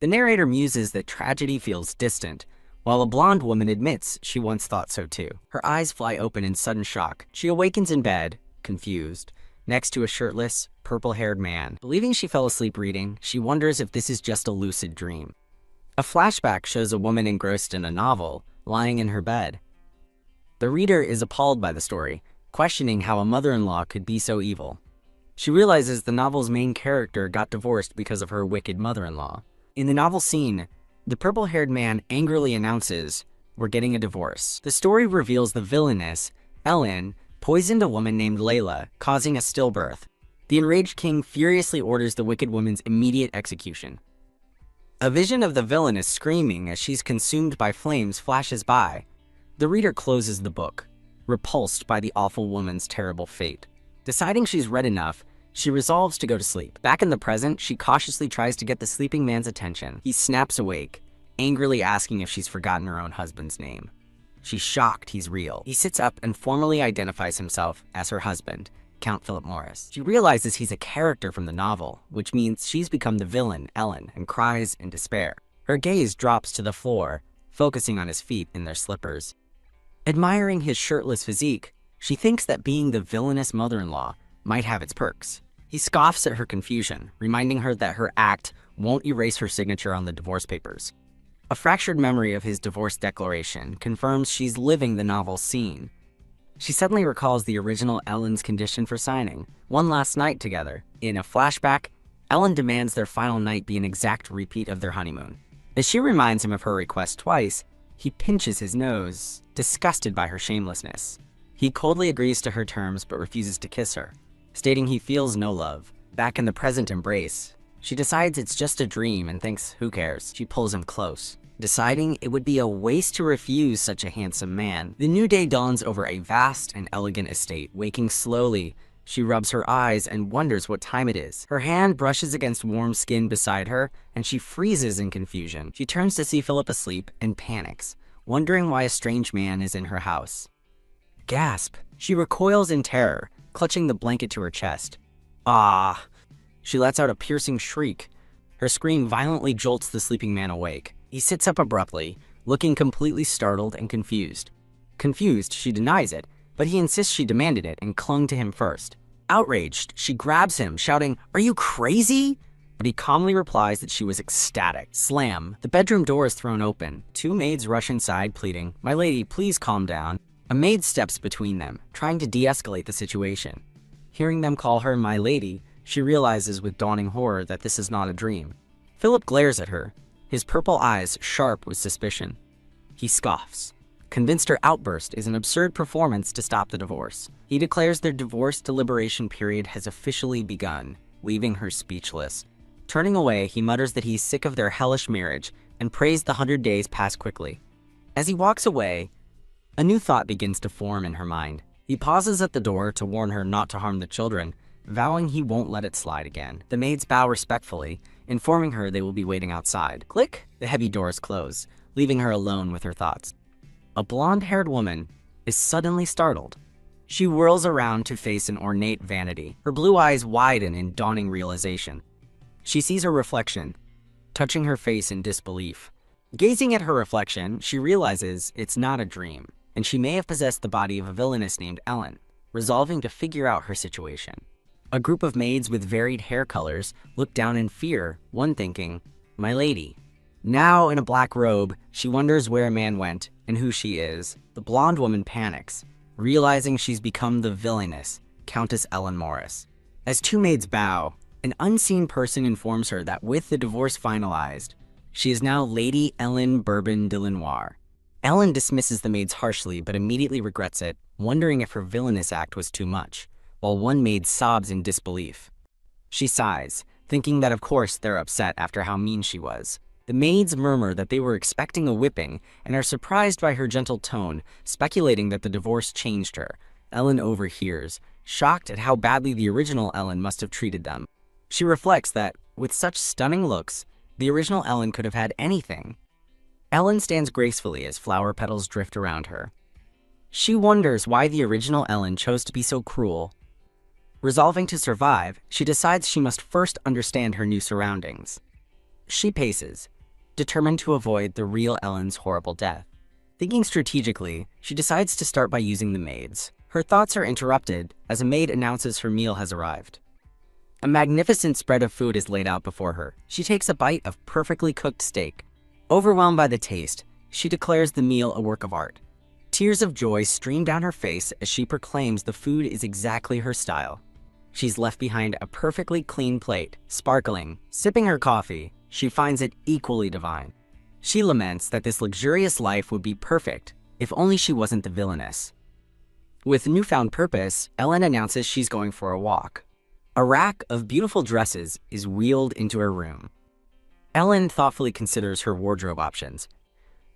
The narrator muses that tragedy feels distant, while a blonde woman admits she once thought so too. Her eyes fly open in sudden shock. She awakens in bed, confused, next to a shirtless, purple-haired man. Believing she fell asleep reading, she wonders if this is just a lucid dream. A flashback shows a woman engrossed in a novel, lying in her bed. The reader is appalled by the story, questioning how a mother-in-law could be so evil. She realizes the novel's main character got divorced because of her wicked mother-in-law. In the novel scene, the purple-haired man angrily announces, "We're getting a divorce." The story reveals the villainess, Ellen, poisoned a woman named Layla, causing a stillbirth. The enraged king furiously orders the wicked woman's immediate execution. A vision of the villainess screaming as she's consumed by flames flashes by. The reader closes the book, repulsed by the awful woman's terrible fate. Deciding she's read enough, she resolves to go to sleep. Back in the present, she cautiously tries to get the sleeping man's attention. He snaps awake, angrily asking if she's forgotten her own husband's name. She's shocked he's real. He sits up and formally identifies himself as her husband, Count Philip Morris. She realizes he's a character from the novel, which means she's become the villain, Ellen, and cries in despair. Her gaze drops to the floor, focusing on his feet in their slippers. Admiring his shirtless physique, she thinks that being the villainous mother-in-law might have its perks. He scoffs at her confusion, reminding her that her act won't erase her signature on the divorce papers. A fractured memory of his divorce declaration confirms she's living the novel's scene. She suddenly recalls the original Ellen's condition for signing, one last night together. In a flashback, Ellen demands their final night be an exact repeat of their honeymoon. As she reminds him of her request twice, he pinches his nose, disgusted by her shamelessness. He coldly agrees to her terms but refuses to kiss her, stating he feels no love. Back in the present embrace, she decides it's just a dream and thinks, who cares? She pulls him close, deciding it would be a waste to refuse such a handsome man. The new day dawns over a vast and elegant estate. Waking slowly, she rubs her eyes and wonders what time it is. Her hand brushes against warm skin beside her, and she freezes in confusion. She turns to see Philip asleep and panics, wondering why a strange man is in her house. Gasp! She recoils in terror, clutching the blanket to her chest. Ah! She lets out a piercing shriek. Her scream violently jolts the sleeping man awake. He sits up abruptly, looking completely startled and confused. Confused, she denies it, but he insists she demanded it and clung to him first. Outraged, she grabs him, shouting, "Are you crazy?" But he calmly replies that she was ecstatic. Slam! The bedroom door is thrown open. Two maids rush inside, pleading, "My lady, please calm down." A maid steps between them, trying to de-escalate the situation. Hearing them call her "my lady," she realizes with dawning horror that this is not a dream. Philip glares at her, his purple eyes sharp with suspicion. He scoffs, convinced her outburst is an absurd performance to stop the divorce. He declares their divorce deliberation period has officially begun, leaving her speechless. Turning away, he mutters that he's sick of their hellish marriage and prays the 100 days pass quickly. As he walks away, a new thought begins to form in her mind. He pauses at the door to warn her not to harm the children, vowing he won't let it slide again. The maids bow respectfully, informing her they will be waiting outside. Click! The heavy doors close, leaving her alone with her thoughts. A blonde-haired woman is suddenly startled. She whirls around to face an ornate vanity. Her blue eyes widen in dawning realization. She sees her reflection, touching her face in disbelief. Gazing at her reflection, she realizes it's not a dream, and she may have possessed the body of a villainess named Ellen. Resolving to figure out her situation, a group of maids with varied hair colors look down in fear, one thinking, "My lady." Now in a black robe, she wonders where a man went and who she is. The blonde woman panics, realizing she's become the villainess, Countess Ellen Morris. As two maids bow, an unseen person informs her that with the divorce finalized, she is now Lady Ellen Bourbon de Lenoir. Ellen dismisses the maids harshly but immediately regrets it, wondering if her villainous act was too much, while one maid sobs in disbelief. She sighs, thinking that of course they're upset after how mean she was. The maids murmur that they were expecting a whipping and are surprised by her gentle tone, speculating that the divorce changed her. Ellen overhears, shocked at how badly the original Ellen must have treated them. She reflects that, with such stunning looks, the original Ellen could have had anything. Ellen stands gracefully as flower petals drift around her. She wonders why the original Ellen chose to be so cruel. Resolving to survive, she decides she must first understand her new surroundings. She paces, determined to avoid the real Ellen's horrible death. Thinking strategically, she decides to start by using the maids. Her thoughts are interrupted as a maid announces her meal has arrived. A magnificent spread of food is laid out before her. She takes a bite of perfectly cooked steak. Overwhelmed by the taste, she declares the meal a work of art. Tears of joy stream down her face as she proclaims the food is exactly her style. She's left behind a perfectly clean plate, sparkling. Sipping her coffee, she finds it equally divine. She laments that this luxurious life would be perfect if only she wasn't the villainess. With newfound purpose, Ellen announces she's going for a walk. A rack of beautiful dresses is wheeled into her room. Ellen thoughtfully considers her wardrobe options.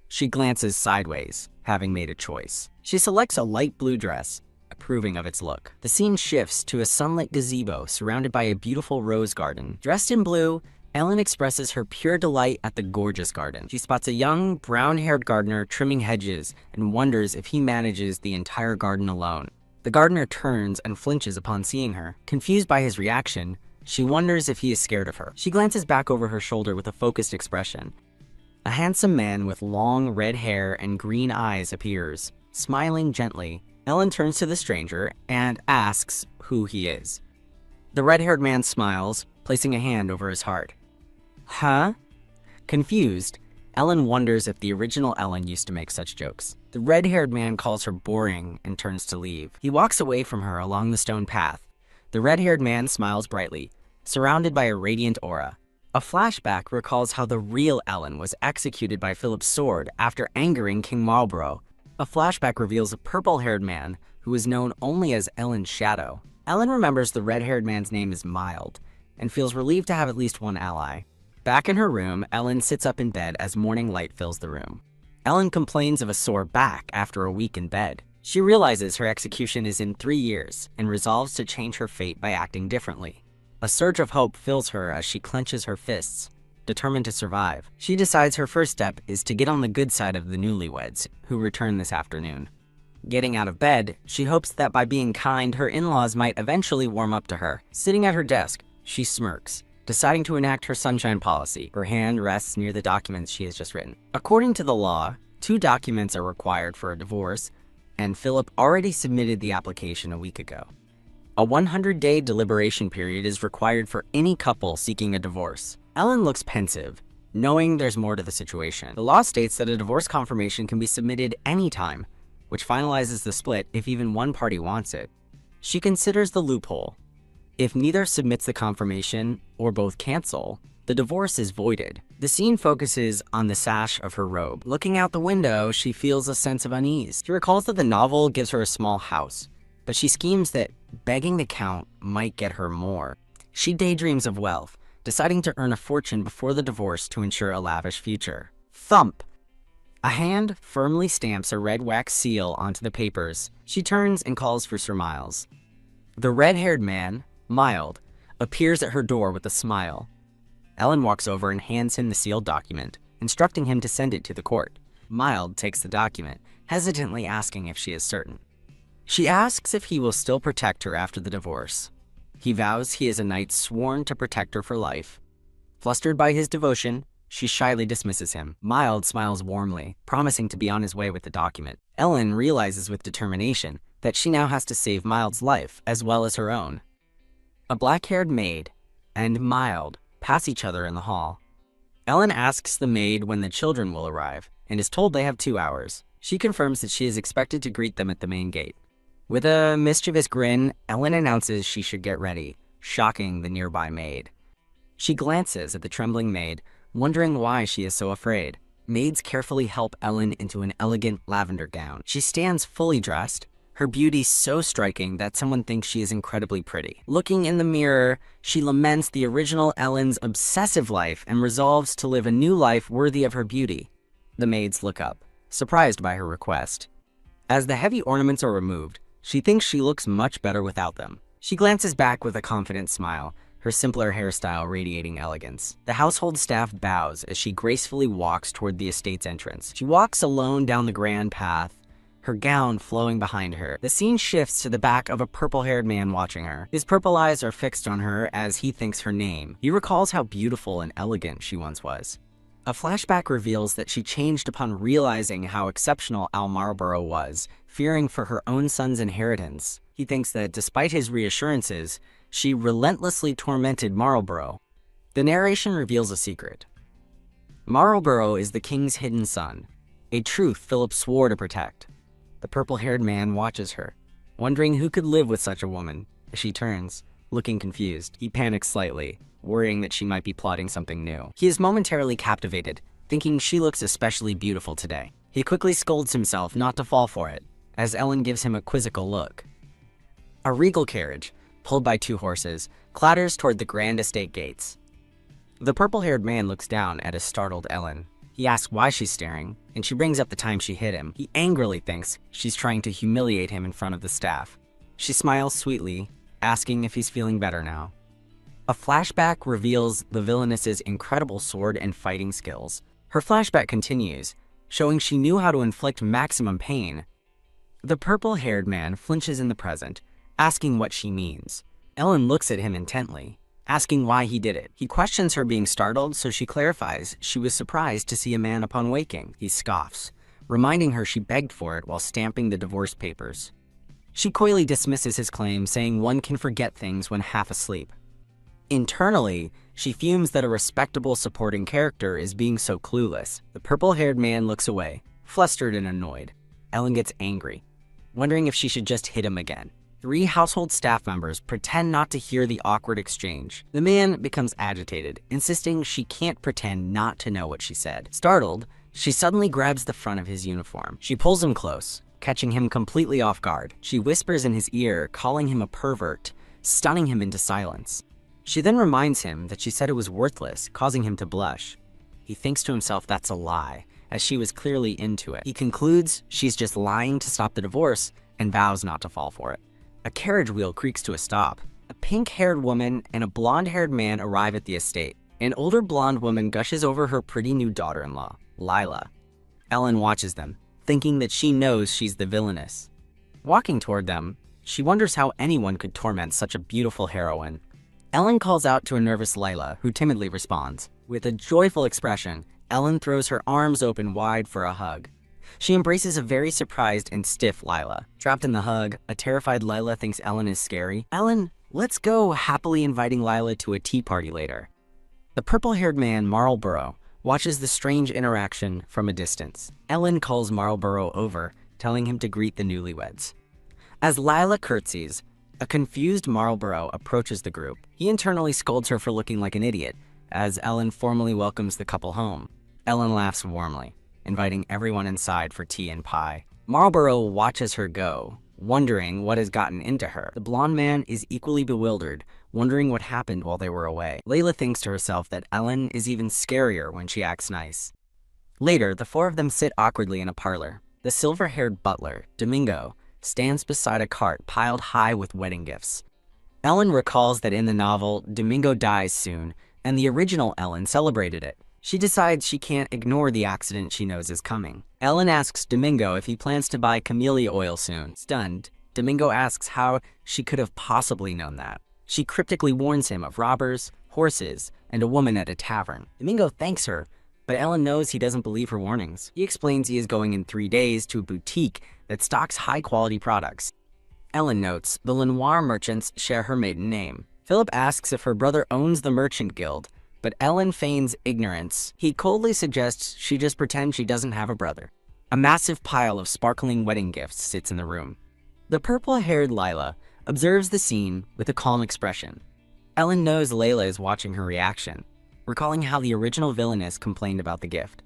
She glances sideways, having made a choice. She selects a light blue dress, approving of its look. The scene shifts to a sunlit gazebo surrounded by a beautiful rose garden. Dressed in blue, Ellen expresses her pure delight at the gorgeous garden. She spots a young, brown-haired gardener trimming hedges and wonders if he manages the entire garden alone. The gardener turns and flinches upon seeing her. Confused by his reaction, she wonders if he is scared of her. She glances back over her shoulder with a focused expression. A handsome man with long red hair and green eyes appears. Smiling gently, Ellen turns to the stranger and asks who he is. The red-haired man smiles, placing a hand over his heart. Huh? Confused, Ellen wonders if the original Ellen used to make such jokes. The red-haired man calls her boring and turns to leave. He walks away from her along the stone path. The red-haired man smiles brightly, surrounded by a radiant aura. A flashback recalls how the real Ellen was executed by Philip's sword after angering King Marlborough. A flashback reveals a purple-haired man who is known only as Ellen's shadow. Ellen remembers the red-haired man's name is Mild and feels relieved to have at least one ally. Back in her room, Ellen sits up in bed as morning light fills the room. Ellen complains of a sore back after a week in bed. She realizes her execution is in 3 years and resolves to change her fate by acting differently. A surge of hope fills her as she clenches her fists, determined to survive. She decides her first step is to get on the good side of the newlyweds, who return this afternoon. Getting out of bed, she hopes that by being kind, her in-laws might eventually warm up to her. Sitting at her desk, she smirks, deciding to enact her sunshine policy. Her hand rests near the documents she has just written. According to the law, 2 documents are required for a divorce, and Philip already submitted the application a week ago. A 100-day deliberation period is required for any couple seeking a divorce. Ellen looks pensive, knowing there's more to the situation. The law states that a divorce confirmation can be submitted anytime, which finalizes the split if even one party wants it. She considers the loophole. If neither submits the confirmation or both cancel, the divorce is voided. The scene focuses on the sash of her robe. Looking out the window, she feels a sense of unease. She recalls that the novel gives her a small house, but she schemes that begging the Count might get her more. She daydreams of wealth, deciding to earn a fortune before the divorce to ensure a lavish future. Thump! A hand firmly stamps a red wax seal onto the papers. She turns and calls for Sir Miles. The red-haired man, Mild, appears at her door with a smile. Ellen walks over and hands him the sealed document, instructing him to send it to the court. Mild takes the document, hesitantly asking if she is certain. She asks if he will still protect her after the divorce. He vows he is a knight sworn to protect her for life. Flustered by his devotion, she shyly dismisses him. Mild smiles warmly, promising to be on his way with the document. Ellen realizes with determination that she now has to save Mild's life as well as her own. A black-haired maid and Mild pass each other in the hall. Ellen asks the maid when the children will arrive and is told they have 2 hours. She confirms that she is expected to greet them at the main gate. With a mischievous grin, Ellen announces she should get ready, shocking the nearby maid. She glances at the trembling maid, wondering why she is so afraid. Maids carefully help Ellen into an elegant lavender gown. She stands fully dressed, her beauty so striking that someone thinks she is incredibly pretty. Looking in the mirror, she laments the original Ellen's obsessive life and resolves to live a new life worthy of her beauty. The maids look up, surprised by her request. As the heavy ornaments are removed, she thinks she looks much better without them. She glances back with a confident smile, her simpler hairstyle radiating elegance. The household staff bows as she gracefully walks toward the estate's entrance. She walks alone down the grand path, her gown flowing behind her. The scene shifts to the back of a purple-haired man watching her. His purple eyes are fixed on her as he thinks her name. He recalls how beautiful and elegant she once was. A flashback reveals that she changed upon realizing how exceptional Al Marlborough was, fearing for her own son's inheritance. He thinks that despite his reassurances, she relentlessly tormented Marlborough. The narration reveals a secret. Marlborough is the king's hidden son, a truth Philip swore to protect. The purple-haired man watches her, wondering who could live with such a woman. As she turns, looking confused, he panics slightly, worrying that she might be plotting something new. He is momentarily captivated, thinking she looks especially beautiful today. He quickly scolds himself not to fall for it, as Ellen gives him a quizzical look. A regal carriage, pulled by 2 horses, clatters toward the grand estate gates. The purple-haired man looks down at a startled Ellen. He asks why she's staring, and she brings up the time she hit him. He angrily thinks she's trying to humiliate him in front of the staff. She smiles sweetly, asking if he's feeling better now. A flashback reveals the villainess's incredible sword and fighting skills. Her flashback continues, showing she knew how to inflict maximum pain. The purple-haired man flinches in the present, asking what she means. Ellen looks at him intently, asking why he did it. He questions her being startled, so she clarifies she was surprised to see a man upon waking. He scoffs, reminding her she begged for it while stamping the divorce papers. She coyly dismisses his claim, saying one can forget things when half asleep. Internally, she fumes that a respectable supporting character is being so clueless. The purple-haired man looks away, flustered and annoyed. Ellen gets angry, wondering if she should just hit him again. 3 household staff members pretend not to hear the awkward exchange. The man becomes agitated, insisting she can't pretend not to know what she said. Startled, she suddenly grabs the front of his uniform. She pulls him close, catching him completely off guard. She whispers in his ear, calling him a pervert, stunning him into silence. She then reminds him that she said it was worthless, causing him to blush. He thinks to himself that's a lie, as she was clearly into it. He concludes she's just lying to stop the divorce and vows not to fall for it. A carriage wheel creaks to a stop. A pink-haired woman and a blonde-haired man arrive at the estate. An older blonde woman gushes over her pretty new daughter-in-law, Lila. Ellen watches them, thinking that she knows she's the villainess. Walking toward them, she wonders how anyone could torment such a beautiful heroine. Ellen calls out to a nervous Lila, who timidly responds. With a joyful expression, Ellen throws her arms open wide for a hug. She embraces a very surprised and stiff Lila. Trapped in the hug, a terrified Lila thinks Ellen is scary. Ellen, let's go, happily inviting Lila to a tea party later. The purple-haired man, Marlborough, watches the strange interaction from a distance. Ellen calls Marlborough over, telling him to greet the newlyweds. As Lila curtsies, a confused Marlborough approaches the group. He internally scolds her for looking like an idiot, as Ellen formally welcomes the couple home. Ellen laughs warmly, inviting everyone inside for tea and pie. Marlborough watches her go, wondering what has gotten into her. The blonde man is equally bewildered, wondering what happened while they were away. Layla thinks to herself that Ellen is even scarier when she acts nice. Later, the 4 of them sit awkwardly in a parlor. The silver-haired butler, Domingo, stands beside a cart piled high with wedding gifts. Ellen recalls that in the novel, Domingo dies soon, and the original Ellen celebrated it. She decides she can't ignore the accident she knows is coming. Ellen asks Domingo if he plans to buy camellia oil soon. Stunned, Domingo asks how she could have possibly known that. She cryptically warns him of robbers, horses, and a woman at a tavern. Domingo thanks her, but Ellen knows he doesn't believe her warnings. He explains he is going in 3 days to a boutique that stocks high-quality products. Ellen notes the Lenoir merchants share her maiden name. Philip asks if her brother owns the merchant guild, but Ellen feigns ignorance. He coldly suggests she just pretend she doesn't have a brother. A massive pile of sparkling wedding gifts sits in the room. The purple-haired Lila observes the scene with a calm expression. Ellen knows Layla is watching her reaction, recalling how the original villainess complained about the gift.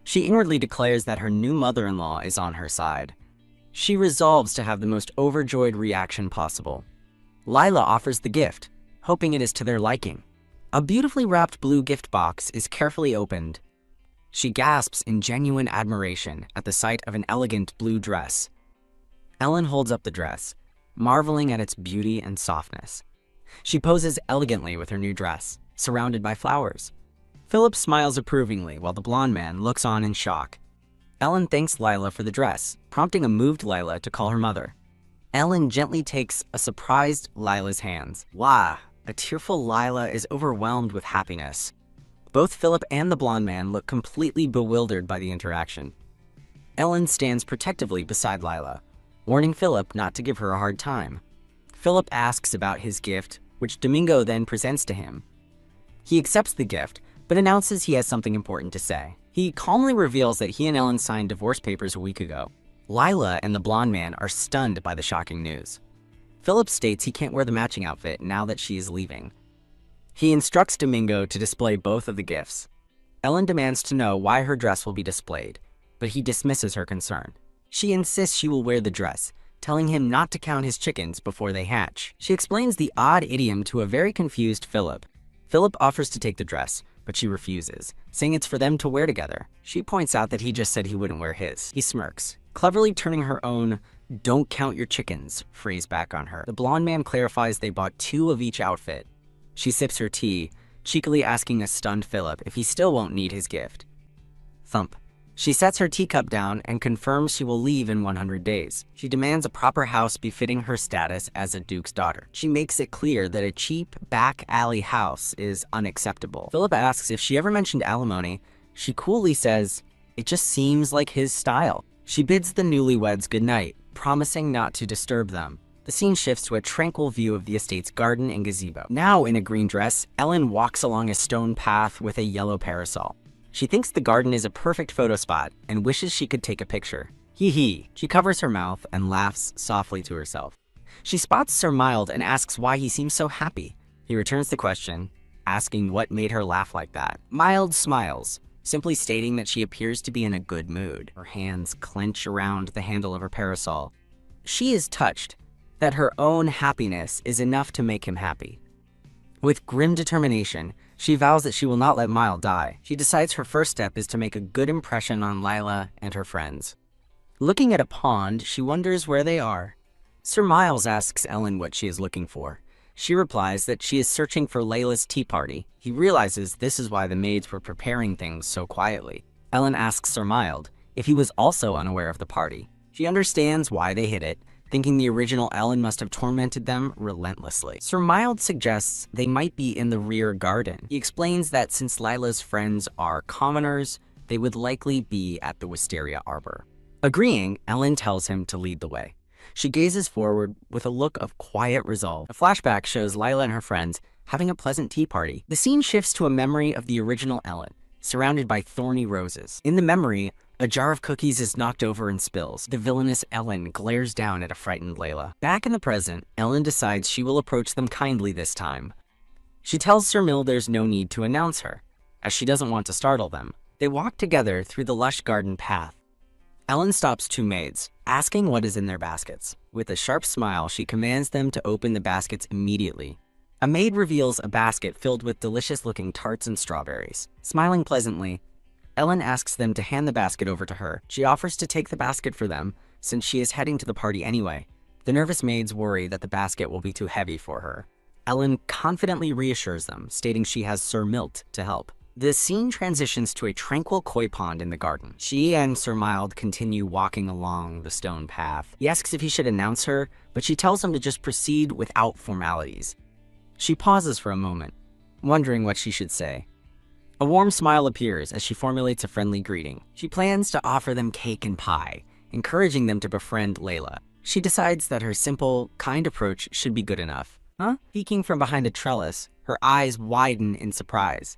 She inwardly declares that her new mother-in-law is on her side. She resolves to have the most overjoyed reaction possible. Lila offers the gift, hoping it is to their liking. A beautifully wrapped blue gift box is carefully opened. She gasps in genuine admiration at the sight of an elegant blue dress. Ellen holds up the dress, marveling at its beauty and softness. She poses elegantly with her new dress, surrounded by flowers. Philip smiles approvingly while the blonde man looks on in shock. Ellen thanks Lila for the dress, prompting a moved Lila to call her mother. Ellen gently takes a surprised Lila's hands. Wah! A tearful Lila is overwhelmed with happiness. Both Philip and the blonde man look completely bewildered by the interaction. Ellen stands protectively beside Lila, warning Philip not to give her a hard time. Philip asks about his gift, which Domingo then presents to him. He accepts the gift, but announces he has something important to say. He calmly reveals that he and Ellen signed divorce papers a week ago. Lila and the blonde man are stunned by the shocking news. Philip states he can't wear the matching outfit now that she is leaving. He instructs Domingo to display both of the gifts. Ellen demands to know why her dress will be displayed, but he dismisses her concern. She insists she will wear the dress, telling him not to count his chickens before they hatch. She explains the odd idiom to a very confused Philip. Philip offers to take the dress, but she refuses, saying it's for them to wear together. She points out that he just said he wouldn't wear his. He smirks, cleverly turning her own "don't count your chickens" phrase back on her. The blonde man clarifies they bought 2 of each outfit. She sips her tea, cheekily asking a stunned Philip if he still won't need his gift. Thump. She sets her teacup down and confirms she will leave in 100 days. She demands a proper house befitting her status as a duke's daughter. She makes it clear that a cheap, back alley house is unacceptable. Philip asks if she ever mentioned alimony. She coolly says, it just seems like his style. She bids the newlyweds goodnight, promising not to disturb them. The scene shifts to a tranquil view of the estate's garden and gazebo. Now in a green dress, Ellen walks along a stone path with a yellow parasol. She thinks the garden is a perfect photo spot and wishes she could take a picture. Hee hee. She covers her mouth and laughs softly to herself. She spots Sir Mild and asks why he seems so happy. He returns the question, asking what made her laugh like that. Mild smiles, simply stating that she appears to be in a good mood. Her hands clench around the handle of her parasol. She is touched that her own happiness is enough to make him happy. With grim determination, she vows that she will not let Mild die. She decides her first step is to make a good impression on Lila and her friends. Looking at a pond, she wonders where they are. Sir Miles asks Ellen what she is looking for. She replies that she is searching for Layla's tea party. He realizes this is why the maids were preparing things so quietly. Ellen asks Sir Mild if he was also unaware of the party. She understands why they hid it, thinking the original Ellen must have tormented them relentlessly. Sir Mild suggests they might be in the rear garden. He explains that since Lila's friends are commoners, they would likely be at the Wisteria Arbor. Agreeing, Ellen tells him to lead the way. She gazes forward with a look of quiet resolve. A flashback shows Lila and her friends having a pleasant tea party. The scene shifts to a memory of the original Ellen, surrounded by thorny roses. In the memory, a jar of cookies is knocked over and spills. The villainous Ellen glares down at a frightened Layla. Back in the present, Ellen decides she will approach them kindly this time. She tells Sir Mill there's no need to announce her, as she doesn't want to startle them. They walk together through the lush garden path. Ellen stops 2 maids, asking what is in their baskets. With a sharp smile, she commands them to open the baskets immediately. A maid reveals a basket filled with delicious-looking tarts and strawberries. Smiling pleasantly, Ellen asks them to hand the basket over to her. She offers to take the basket for them, since she is heading to the party anyway. The nervous maids worry that the basket will be too heavy for her. Ellen confidently reassures them, stating she has Sir Milt to help. The scene transitions to a tranquil koi pond in the garden. She and Sir Mild continue walking along the stone path. He asks if he should announce her, but she tells him to just proceed without formalities. She pauses for a moment, wondering what she should say. A warm smile appears as she formulates a friendly greeting. She plans to offer them cake and pie, encouraging them to befriend Layla. She decides that her simple, kind approach should be good enough. Huh? Peeking from behind a trellis, her eyes widen in surprise.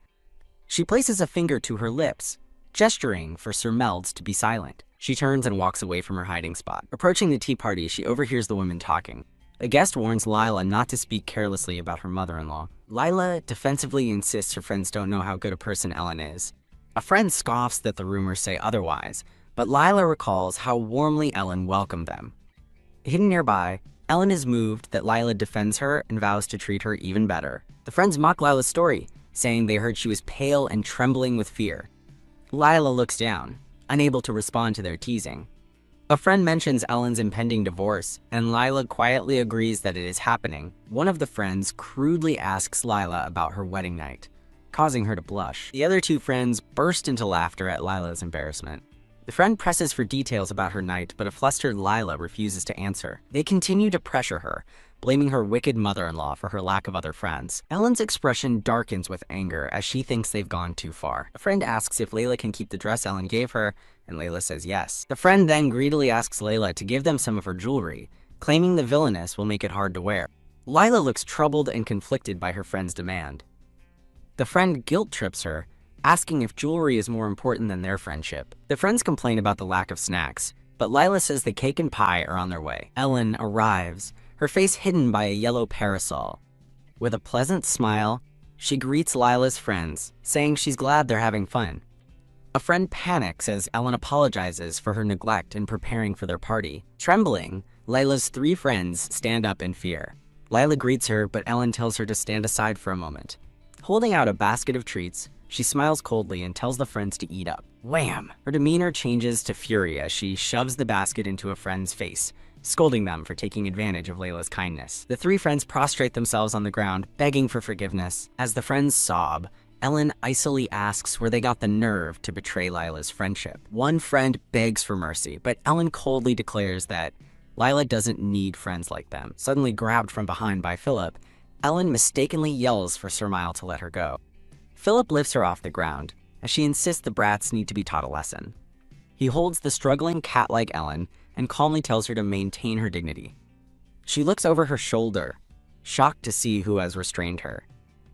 She places a finger to her lips, gesturing for Sir Melds to be silent. She turns and walks away from her hiding spot. Approaching the tea party, she overhears the women talking. A guest warns Lila not to speak carelessly about her mother-in-law. Lila defensively insists her friends don't know how good a person Ellen is. A friend scoffs that the rumors say otherwise, but Lila recalls how warmly Ellen welcomed them. Hidden nearby, Ellen is moved that Lila defends her and vows to treat her even better. The friends mock Lila's story, saying they heard she was pale and trembling with fear. Lila looks down, unable to respond to their teasing. A friend mentions Ellen's impending divorce, and Lila quietly agrees that it is happening. One of the friends crudely asks Lila about her wedding night, causing her to blush. The other 2 friends burst into laughter at Lila's embarrassment. The friend presses for details about her night, but a flustered Lila refuses to answer. They continue to pressure her, blaming her wicked mother-in-law for her lack of other friends. Ellen's expression darkens with anger as she thinks they've gone too far. A friend asks if Layla can keep the dress Ellen gave her, and Layla says yes. The friend then greedily asks Layla to give them some of her jewelry, claiming the villainess will make it hard to wear. Lila looks troubled and conflicted by her friend's demand. The friend guilt trips her, asking if jewelry is more important than their friendship. The friends complain about the lack of snacks, but Lila says the cake and pie are on their way. Ellen arrives, her face hidden by a yellow parasol. With a pleasant smile, she greets Lila's friends, saying she's glad they're having fun. A friend panics as Ellen apologizes for her neglect in preparing for their party. Trembling, Lila's 3 friends stand up in fear. Lila greets her, but Ellen tells her to stand aside for a moment. Holding out a basket of treats, she smiles coldly and tells the friends to eat up. Wham! Her demeanor changes to fury as she shoves the basket into a friend's face, scolding them for taking advantage of Layla's kindness. The 3 friends prostrate themselves on the ground, begging for forgiveness. As the friends sob, Ellen icily asks where they got the nerve to betray Lila's friendship. One friend begs for mercy, but Ellen coldly declares that Lila doesn't need friends like them. Suddenly grabbed from behind by Philip, Ellen mistakenly yells for Sir Mile to let her go. Philip lifts her off the ground, as she insists the brats need to be taught a lesson. He holds the struggling cat-like Ellen and calmly tells her to maintain her dignity. She looks over her shoulder, shocked to see who has restrained her.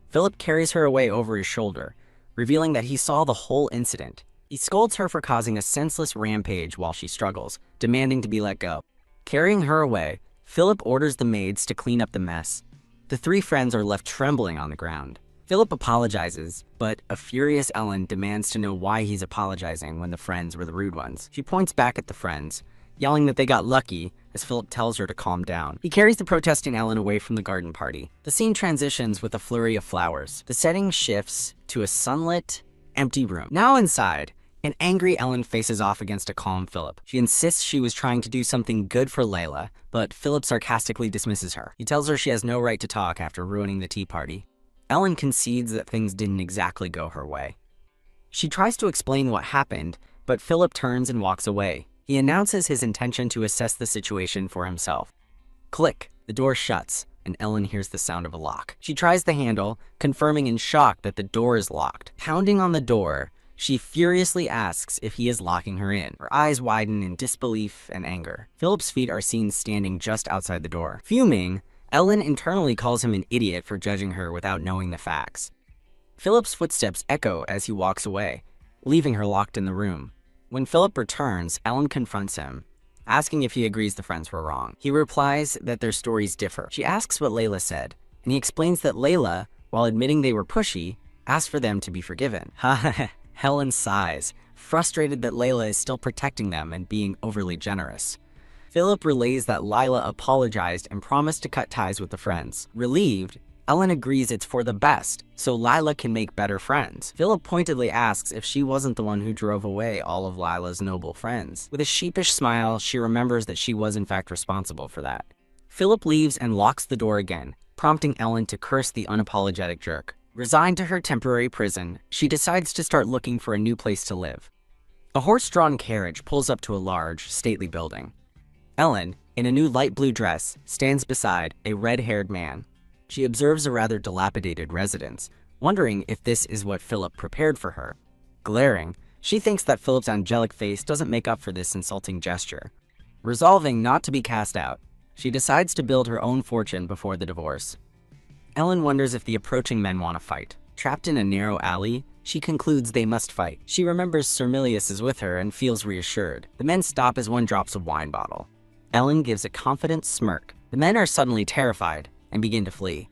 Philip carries her away over his shoulder, revealing that he saw the whole incident. He scolds her for causing a senseless rampage while she struggles, demanding to be let go. Carrying her away, Philip orders the maids to clean up the mess. The 3 friends are left trembling on the ground. Philip apologizes, but a furious Ellen demands to know why he's apologizing when the friends were the rude ones. She points back at the friends, yelling that they got lucky, as Philip tells her to calm down. He carries the protesting Ellen away from the garden party. The scene transitions with a flurry of flowers. The setting shifts to a sunlit, empty room. Now inside, an angry Ellen faces off against a calm Philip. She insists she was trying to do something good for Layla, but Philip sarcastically dismisses her. He tells her she has no right to talk after ruining the tea party. Ellen concedes that things didn't exactly go her way. She tries to explain what happened, but Philip turns and walks away. He announces his intention to assess the situation for himself. Click, the door shuts, and Ellen hears the sound of a lock. She tries the handle, confirming in shock that the door is locked. Pounding on the door, she furiously asks if he is locking her in. Her eyes widen in disbelief and anger. Philip's feet are seen standing just outside the door. Fuming, Ellen internally calls him an idiot for judging her without knowing the facts. Philip's footsteps echo as he walks away, leaving her locked in the room. When Philip returns, Ellen confronts him, asking if he agrees the friends were wrong. He replies that their stories differ. She asks what Layla said, and he explains that Layla, while admitting they were pushy, asked for them to be forgiven. Helen sighs, frustrated that Layla is still protecting them and being overly generous. Philip relays that Lila apologized and promised to cut ties with the friends. Relieved, Ellen agrees it's for the best, so Lila can make better friends. Philip pointedly asks if she wasn't the one who drove away all of Lila's noble friends. With a sheepish smile, she remembers that she was in fact responsible for that. Philip leaves and locks the door again, prompting Ellen to curse the unapologetic jerk. Resigned to her temporary prison, she decides to start looking for a new place to live. A horse-drawn carriage pulls up to a large, stately building. Ellen, in a new light blue dress, stands beside a red-haired man. She observes a rather dilapidated residence, wondering if this is what Philip prepared for her. Glaring, she thinks that Philip's angelic face doesn't make up for this insulting gesture. Resolving not to be cast out, she decides to build her own fortune before the divorce. Ellen wonders if the approaching men want to fight. Trapped in a narrow alley, she concludes they must fight. She remembers Sir Milius is with her and feels reassured. The men stop as one drops a wine bottle. Ellen gives a confident smirk. The men are suddenly terrified and begin to flee.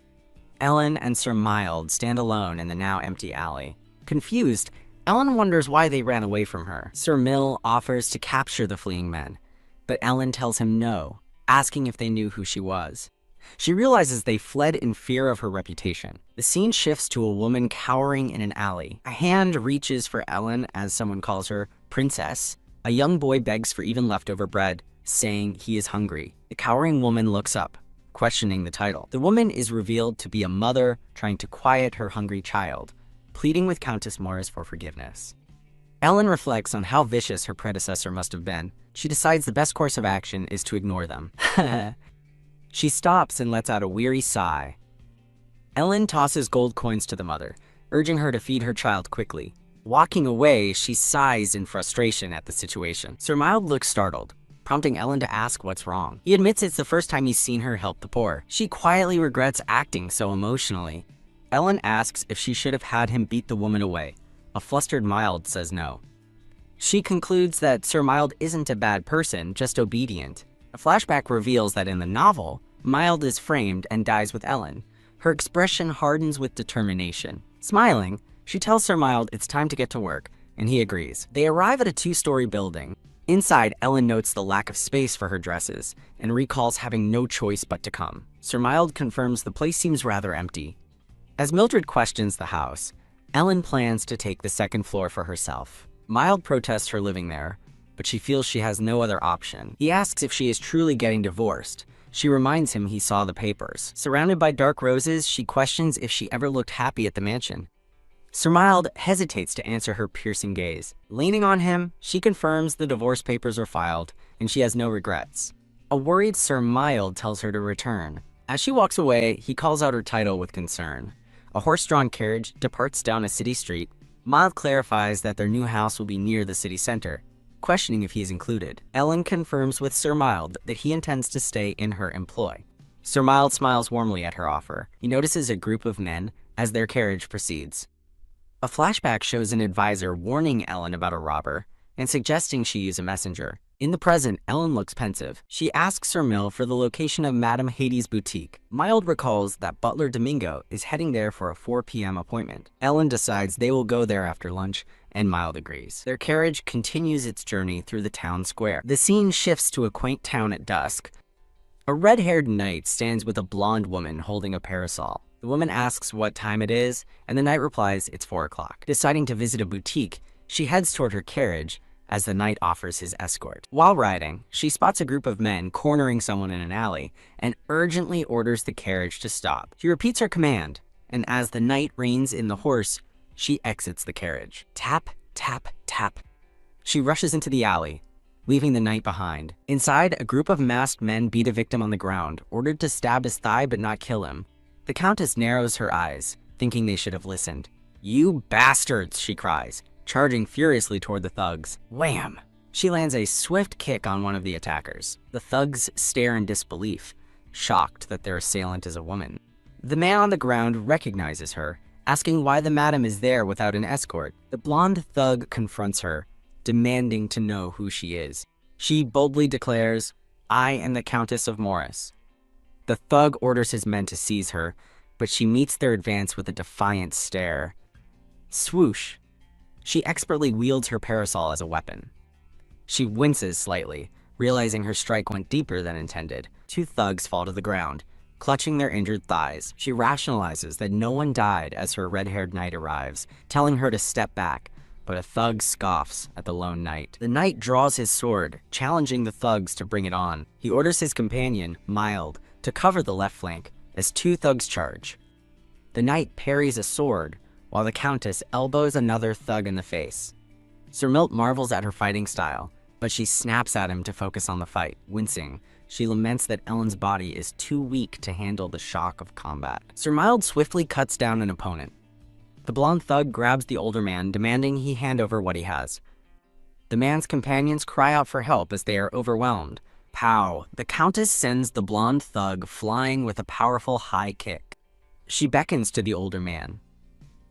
Ellen and Sir Mild stand alone in the now empty alley. Confused, Ellen wonders why they ran away from her. Sir Mill offers to capture the fleeing men, but Ellen tells him no, asking if they knew who she was. She realizes they fled in fear of her reputation. The scene shifts to a woman cowering in an alley. A hand reaches for Ellen as someone calls her princess. A young boy begs for even leftover bread, saying he is hungry. The cowering woman looks up, questioning the title. The woman is revealed to be a mother trying to quiet her hungry child, pleading with Countess Morris for forgiveness. Ellen reflects on how vicious her predecessor must have been. She decides the best course of action is to ignore them. She stops and lets out a weary sigh. Ellen tosses gold coins to the mother, urging her to feed her child quickly. Walking away, she sighs in frustration at the situation. Sir Mild looks startled, prompting Ellen to ask what's wrong. He admits it's the first time he's seen her help the poor. She quietly regrets acting so emotionally. Ellen asks if she should have had him beat the woman away. A flustered Mild says no. She concludes that Sir Mild isn't a bad person, just obedient. A flashback reveals that in the novel, Mild is framed and dies with Ellen. Her expression hardens with determination. Smiling, she tells Sir Mild it's time to get to work, and he agrees. They arrive at a 2-story building. Inside, Ellen notes the lack of space for her dresses, and recalls having no choice but to come. Sir Mild confirms the place seems rather empty. As Mildred questions the house, Ellen plans to take the 2nd floor for herself. Mild protests her living there, but she feels she has no other option. He asks if she is truly getting divorced. She reminds him he saw the papers. Surrounded by dark roses, she questions if she ever looked happy at the mansion. Sir Mild hesitates to answer her piercing gaze. Leaning on him, she confirms the divorce papers are filed, and she has no regrets. A worried Sir Mild tells her to return. As she walks away, he calls out her title with concern. A horse-drawn carriage departs down a city street. Mild clarifies that their new house will be near the city center, questioning if he's included. Ellen confirms with Sir Mild that he intends to stay in her employ. Sir Mild smiles warmly at her offer. He notices a group of men as their carriage proceeds. A flashback shows an advisor warning Ellen about a robber and suggesting she use a messenger. In the present, Ellen looks pensive. She asks Sir Mill for the location of Madame Hades' boutique. Mild recalls that butler Domingo is heading there for a 4 p.m. appointment. Ellen decides they will go there after lunch, and Mild agrees. Their carriage continues its journey through the town square. The scene shifts to a quaint town at dusk. A red-haired knight stands with a blonde woman holding a parasol. The woman asks what time it is, and the knight replies it's 4 o'clock. Deciding to visit a boutique, she heads toward her carriage as the knight offers his escort. While riding, she spots a group of men cornering someone in an alley and urgently orders the carriage to stop. She repeats her command, and as the knight reins in the horse, she exits the carriage. Tap, tap, tap. She rushes into the alley, leaving the knight behind. Inside, a group of masked men beat a victim on the ground, ordered to stab his thigh but not kill him. The Countess narrows her eyes, thinking they should have listened. "You bastards!" she cries, charging furiously toward the thugs. Wham! She lands a swift kick on one of the attackers. The thugs stare in disbelief, shocked that their assailant is a woman. The man on the ground recognizes her, asking why the madam is there without an escort. The blonde thug confronts her, demanding to know who she is. She boldly declares, "I am the Countess of Morris." The thug orders his men to seize her, but she meets their advance with a defiant stare. Swoosh! She expertly wields her parasol as a weapon. She winces slightly, realizing her strike went deeper than intended. 2 thugs fall to the ground, clutching their injured thighs. She rationalizes that no one died as her red-haired knight arrives, telling her to step back, but a thug scoffs at the lone knight. The knight draws his sword, challenging the thugs to bring it on. He orders his companion, Mild, to cover the left flank as 2 thugs charge. The knight parries a sword, while the Countess elbows another thug in the face. Sir Milt marvels at her fighting style, but she snaps at him to focus on the fight. Wincing, she laments that Ellen's body is too weak to handle the shock of combat. Sir Mild swiftly cuts down an opponent. The blonde thug grabs the older man, demanding he hand over what he has. The man's companions cry out for help as they are overwhelmed. Pow! The Countess sends the blonde thug flying with a powerful high kick. She beckons to the older man,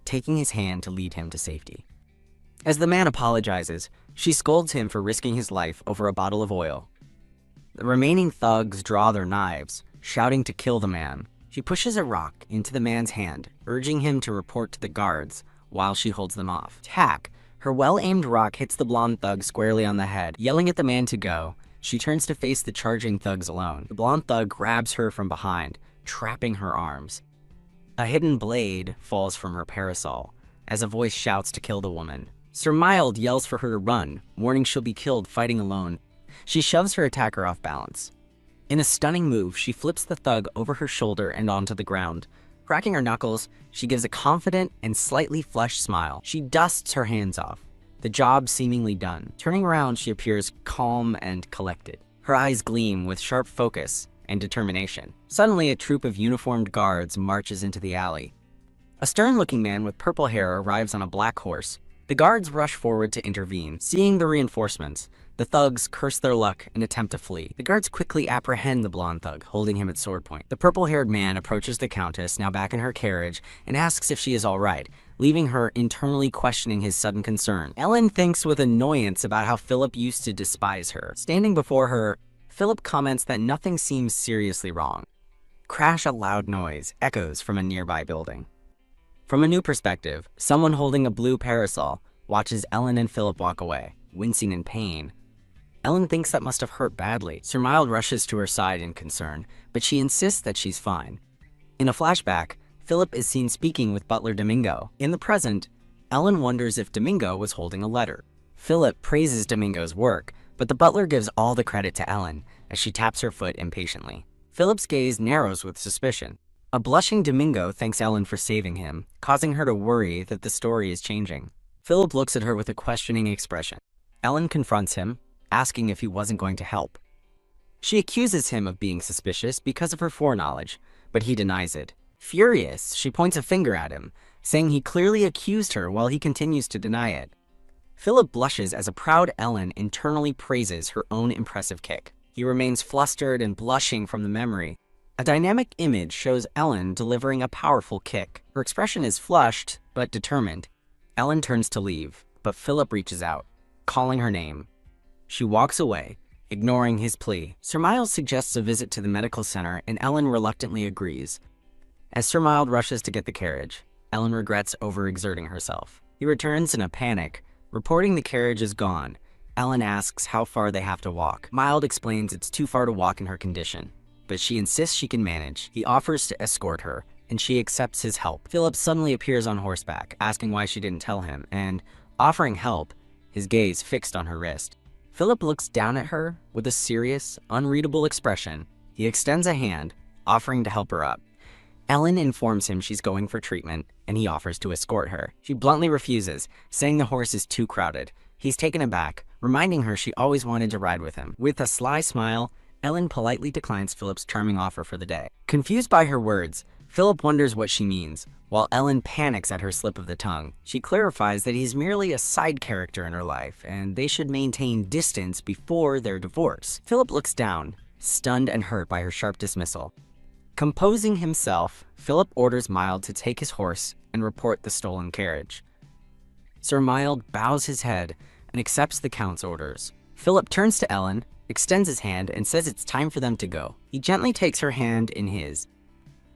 taking his hand to lead him to safety. As the man apologizes, she scolds him for risking his life over a bottle of oil. The remaining thugs draw their knives, shouting to kill the man. She pushes a rock into the man's hand, urging him to report to the guards while she holds them off. Tack! Her well-aimed rock hits the blonde thug squarely on the head. Yelling at the man to go, she turns to face the charging thugs alone. The blonde thug grabs her from behind, trapping her arms. A hidden blade falls from her parasol, as a voice shouts to kill the woman. Sir Mild yells for her to run, warning she'll be killed fighting alone. She shoves her attacker off balance. In a stunning move, she flips the thug over her shoulder and onto the ground. Cracking her knuckles, she gives a confident and slightly flushed smile. She dusts her hands off, the job seemingly done. Turning around, she appears calm and collected. Her eyes gleam with sharp focus and determination. Suddenly, a troop of uniformed guards marches into the alley. A stern-looking man with purple hair arrives on a black horse. The guards rush forward to intervene. Seeing the reinforcements, the thugs curse their luck and attempt to flee. The guards quickly apprehend the blonde thug, holding him at sword point. The purple-haired man approaches the countess, now back in her carriage, and asks if she is all right, leaving her internally questioning his sudden concern. Ellen thinks with annoyance about how Philip used to despise her. Standing before her, Philip comments that nothing seems seriously wrong. Crash, a loud noise echoes from a nearby building. From a new perspective, someone holding a blue parasol watches Ellen and Philip walk away, wincing in pain. Ellen thinks that must have hurt badly. Sir Mild rushes to her side in concern, but she insists that she's fine. In a flashback, Philip is seen speaking with butler Domingo. In the present, Ellen wonders if Domingo was holding a letter. Philip praises Domingo's work, but the butler gives all the credit to Ellen as she taps her foot impatiently. Philip's gaze narrows with suspicion. A blushing Domingo thanks Ellen for saving him, causing her to worry that the story is changing. Philip looks at her with a questioning expression. Ellen confronts him, asking if he wasn't going to help. She accuses him of being suspicious because of her foreknowledge, but he denies it. Furious, she points a finger at him, saying he clearly accused her while he continues to deny it. Philip blushes as a proud Ellen internally praises her own impressive kick. He remains flustered and blushing from the memory. A dynamic image shows Ellen delivering a powerful kick. Her expression is flushed, but determined. Ellen turns to leave, but Philip reaches out, calling her name. She walks away, ignoring his plea. Sir Miles suggests a visit to the medical center, and Ellen reluctantly agrees. As Sir Miles rushes to get the carriage, Ellen regrets overexerting herself. He returns in a panic, reporting the carriage is gone. Ellen asks how far they have to walk. Mild explains it's too far to walk in her condition, but she insists she can manage. He offers to escort her, and she accepts his help. Philip suddenly appears on horseback, asking why she didn't tell him, and offering help, his gaze fixed on her wrist. Philip looks down at her with a serious, unreadable expression. He extends a hand, offering to help her up. Ellen informs him she's going for treatment, and he offers to escort her. She bluntly refuses, saying the horse is too crowded. He's taken aback, reminding her she always wanted to ride with him. With a sly smile, Ellen politely declines Philip's charming offer for the day. Confused by her words, Philip wonders what she means, while Ellen panics at her slip of the tongue. She clarifies that he's merely a side character in her life, and they should maintain distance before their divorce. Philip looks down, stunned and hurt by her sharp dismissal. Composing himself, Philip orders Mild to take his horse and report the stolen carriage. Sir Mild bows his head and accepts the Count's orders. Philip turns to Ellen, extends his hand, and says it's time for them to go. He gently takes her hand in his.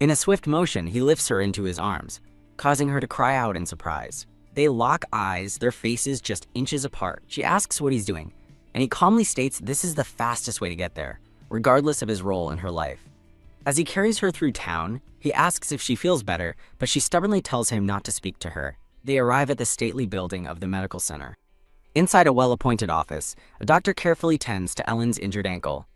In a swift motion, he lifts her into his arms, causing her to cry out in surprise. They lock eyes, their faces just inches apart. She asks what he's doing, and he calmly states this is the fastest way to get there, regardless of his role in her life. As he carries her through town, he asks if she feels better, but she stubbornly tells him not to speak to her. They arrive at the stately building of the medical center. Inside a well-appointed office, a doctor carefully tends to Ellen's injured ankle.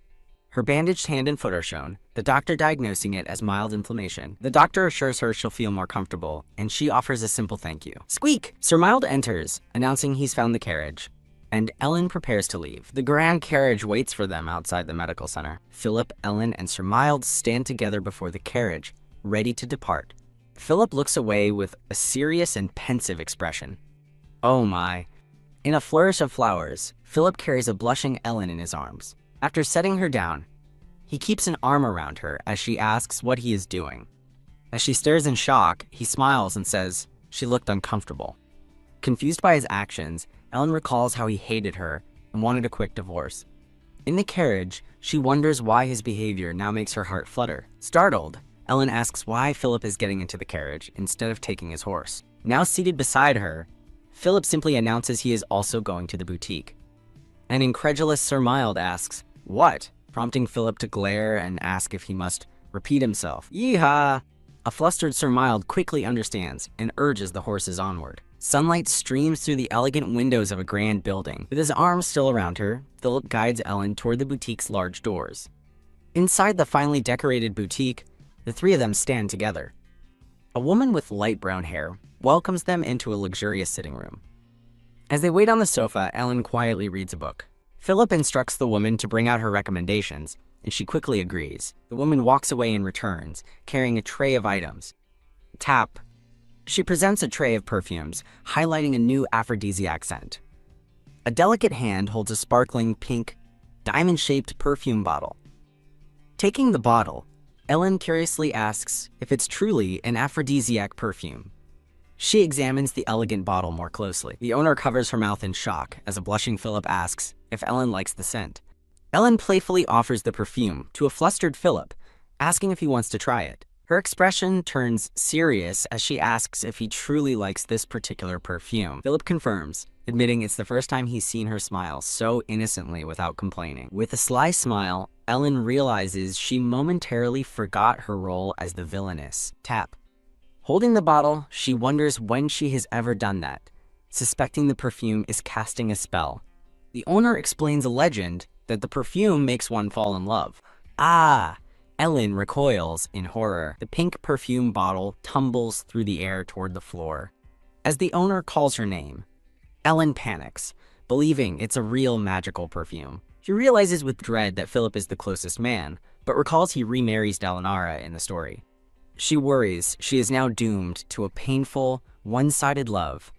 Her bandaged hand and foot are shown, the doctor diagnosing it as mild inflammation. The doctor assures her she'll feel more comfortable, and she offers a simple thank you. Squeak! Sir Mild enters, announcing he's found the carriage, and Ellen prepares to leave. The grand carriage waits for them outside the medical center. Philip, Ellen, and Sir Mild stand together before the carriage, ready to depart. Philip looks away with a serious and pensive expression. Oh my. In a flourish of flowers, Philip carries a blushing Ellen in his arms. After setting her down, he keeps an arm around her as she asks what he is doing. As she stares in shock, he smiles and says she looked uncomfortable. Confused by his actions, Ellen recalls how he hated her and wanted a quick divorce. In the carriage, she wonders why his behavior now makes her heart flutter. Startled, Ellen asks why Philip is getting into the carriage instead of taking his horse. Now seated beside her, Philip simply announces he is also going to the boutique. An incredulous Sir Mild asks, "What?" prompting Philip to glare and ask if he must repeat himself. Yeehaw! A flustered Sir Mild quickly understands and urges the horses onward. Sunlight streams through the elegant windows of a grand building. With his arms still around her, Philip guides Ellen toward the boutique's large doors. Inside the finely decorated boutique, the three of them stand together. A woman with light brown hair welcomes them into a luxurious sitting room. As they wait on the sofa, Ellen quietly reads a book. Philip instructs the woman to bring out her recommendations, and she quickly agrees. The woman walks away and returns, carrying a tray of items. Tap. She presents a tray of perfumes, highlighting a new aphrodisiac scent. A delicate hand holds a sparkling pink, diamond-shaped perfume bottle. Taking the bottle, Ellen curiously asks if it's truly an aphrodisiac perfume. She examines the elegant bottle more closely. The owner covers her mouth in shock as a blushing Philip asks if Ellen likes the scent. Ellen playfully offers the perfume to a flustered Philip, asking if he wants to try it. Her expression turns serious as she asks if he truly likes this particular perfume. Philip confirms, admitting it's the first time he's seen her smile so innocently without complaining. With a sly smile, Ellen realizes she momentarily forgot her role as the villainess. Tap. Holding the bottle, she wonders when she has ever done that, suspecting the perfume is casting a spell. The owner explains a legend that the perfume makes one fall in love. Ah! Ellen recoils in horror. The pink perfume bottle tumbles through the air toward the floor. As the owner calls her name, Ellen panics, believing it's a real magical perfume. She realizes with dread that Philip is the closest man, but recalls he remarries Dalinara in the story. She worries she is now doomed to a painful, one-sided love.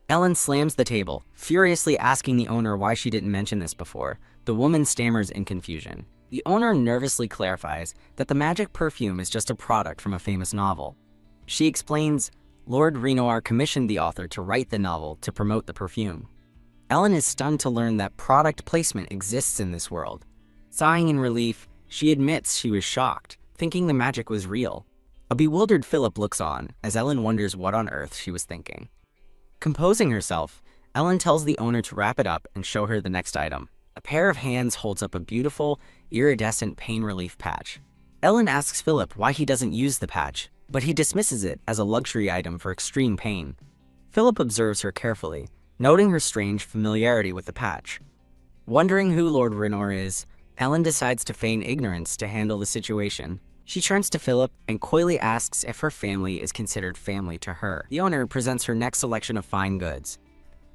Ellen slams the table, furiously asking the owner why she didn't mention this before. The woman stammers in confusion. The owner nervously clarifies that the magic perfume is just a product from a famous novel. She explains Lord Renoir commissioned the author to write the novel to promote the perfume. Ellen is stunned to learn that product placement exists in this world. Sighing in relief, she admits she was shocked, thinking the magic was real. A bewildered Philip looks on as Ellen wonders what on earth she was thinking. Composing herself, Ellen tells the owner to wrap it up and show her the next item. A pair of hands holds up a beautiful, iridescent pain relief patch. Ellen asks Philip why he doesn't use the patch, but he dismisses it as a luxury item for extreme pain. Philip observes her carefully, noting her strange familiarity with the patch. Wondering who Lord Renoir is, Ellen decides to feign ignorance to handle the situation. She turns to Philip and coyly asks if her family is considered family to her. The owner presents her next selection of fine goods.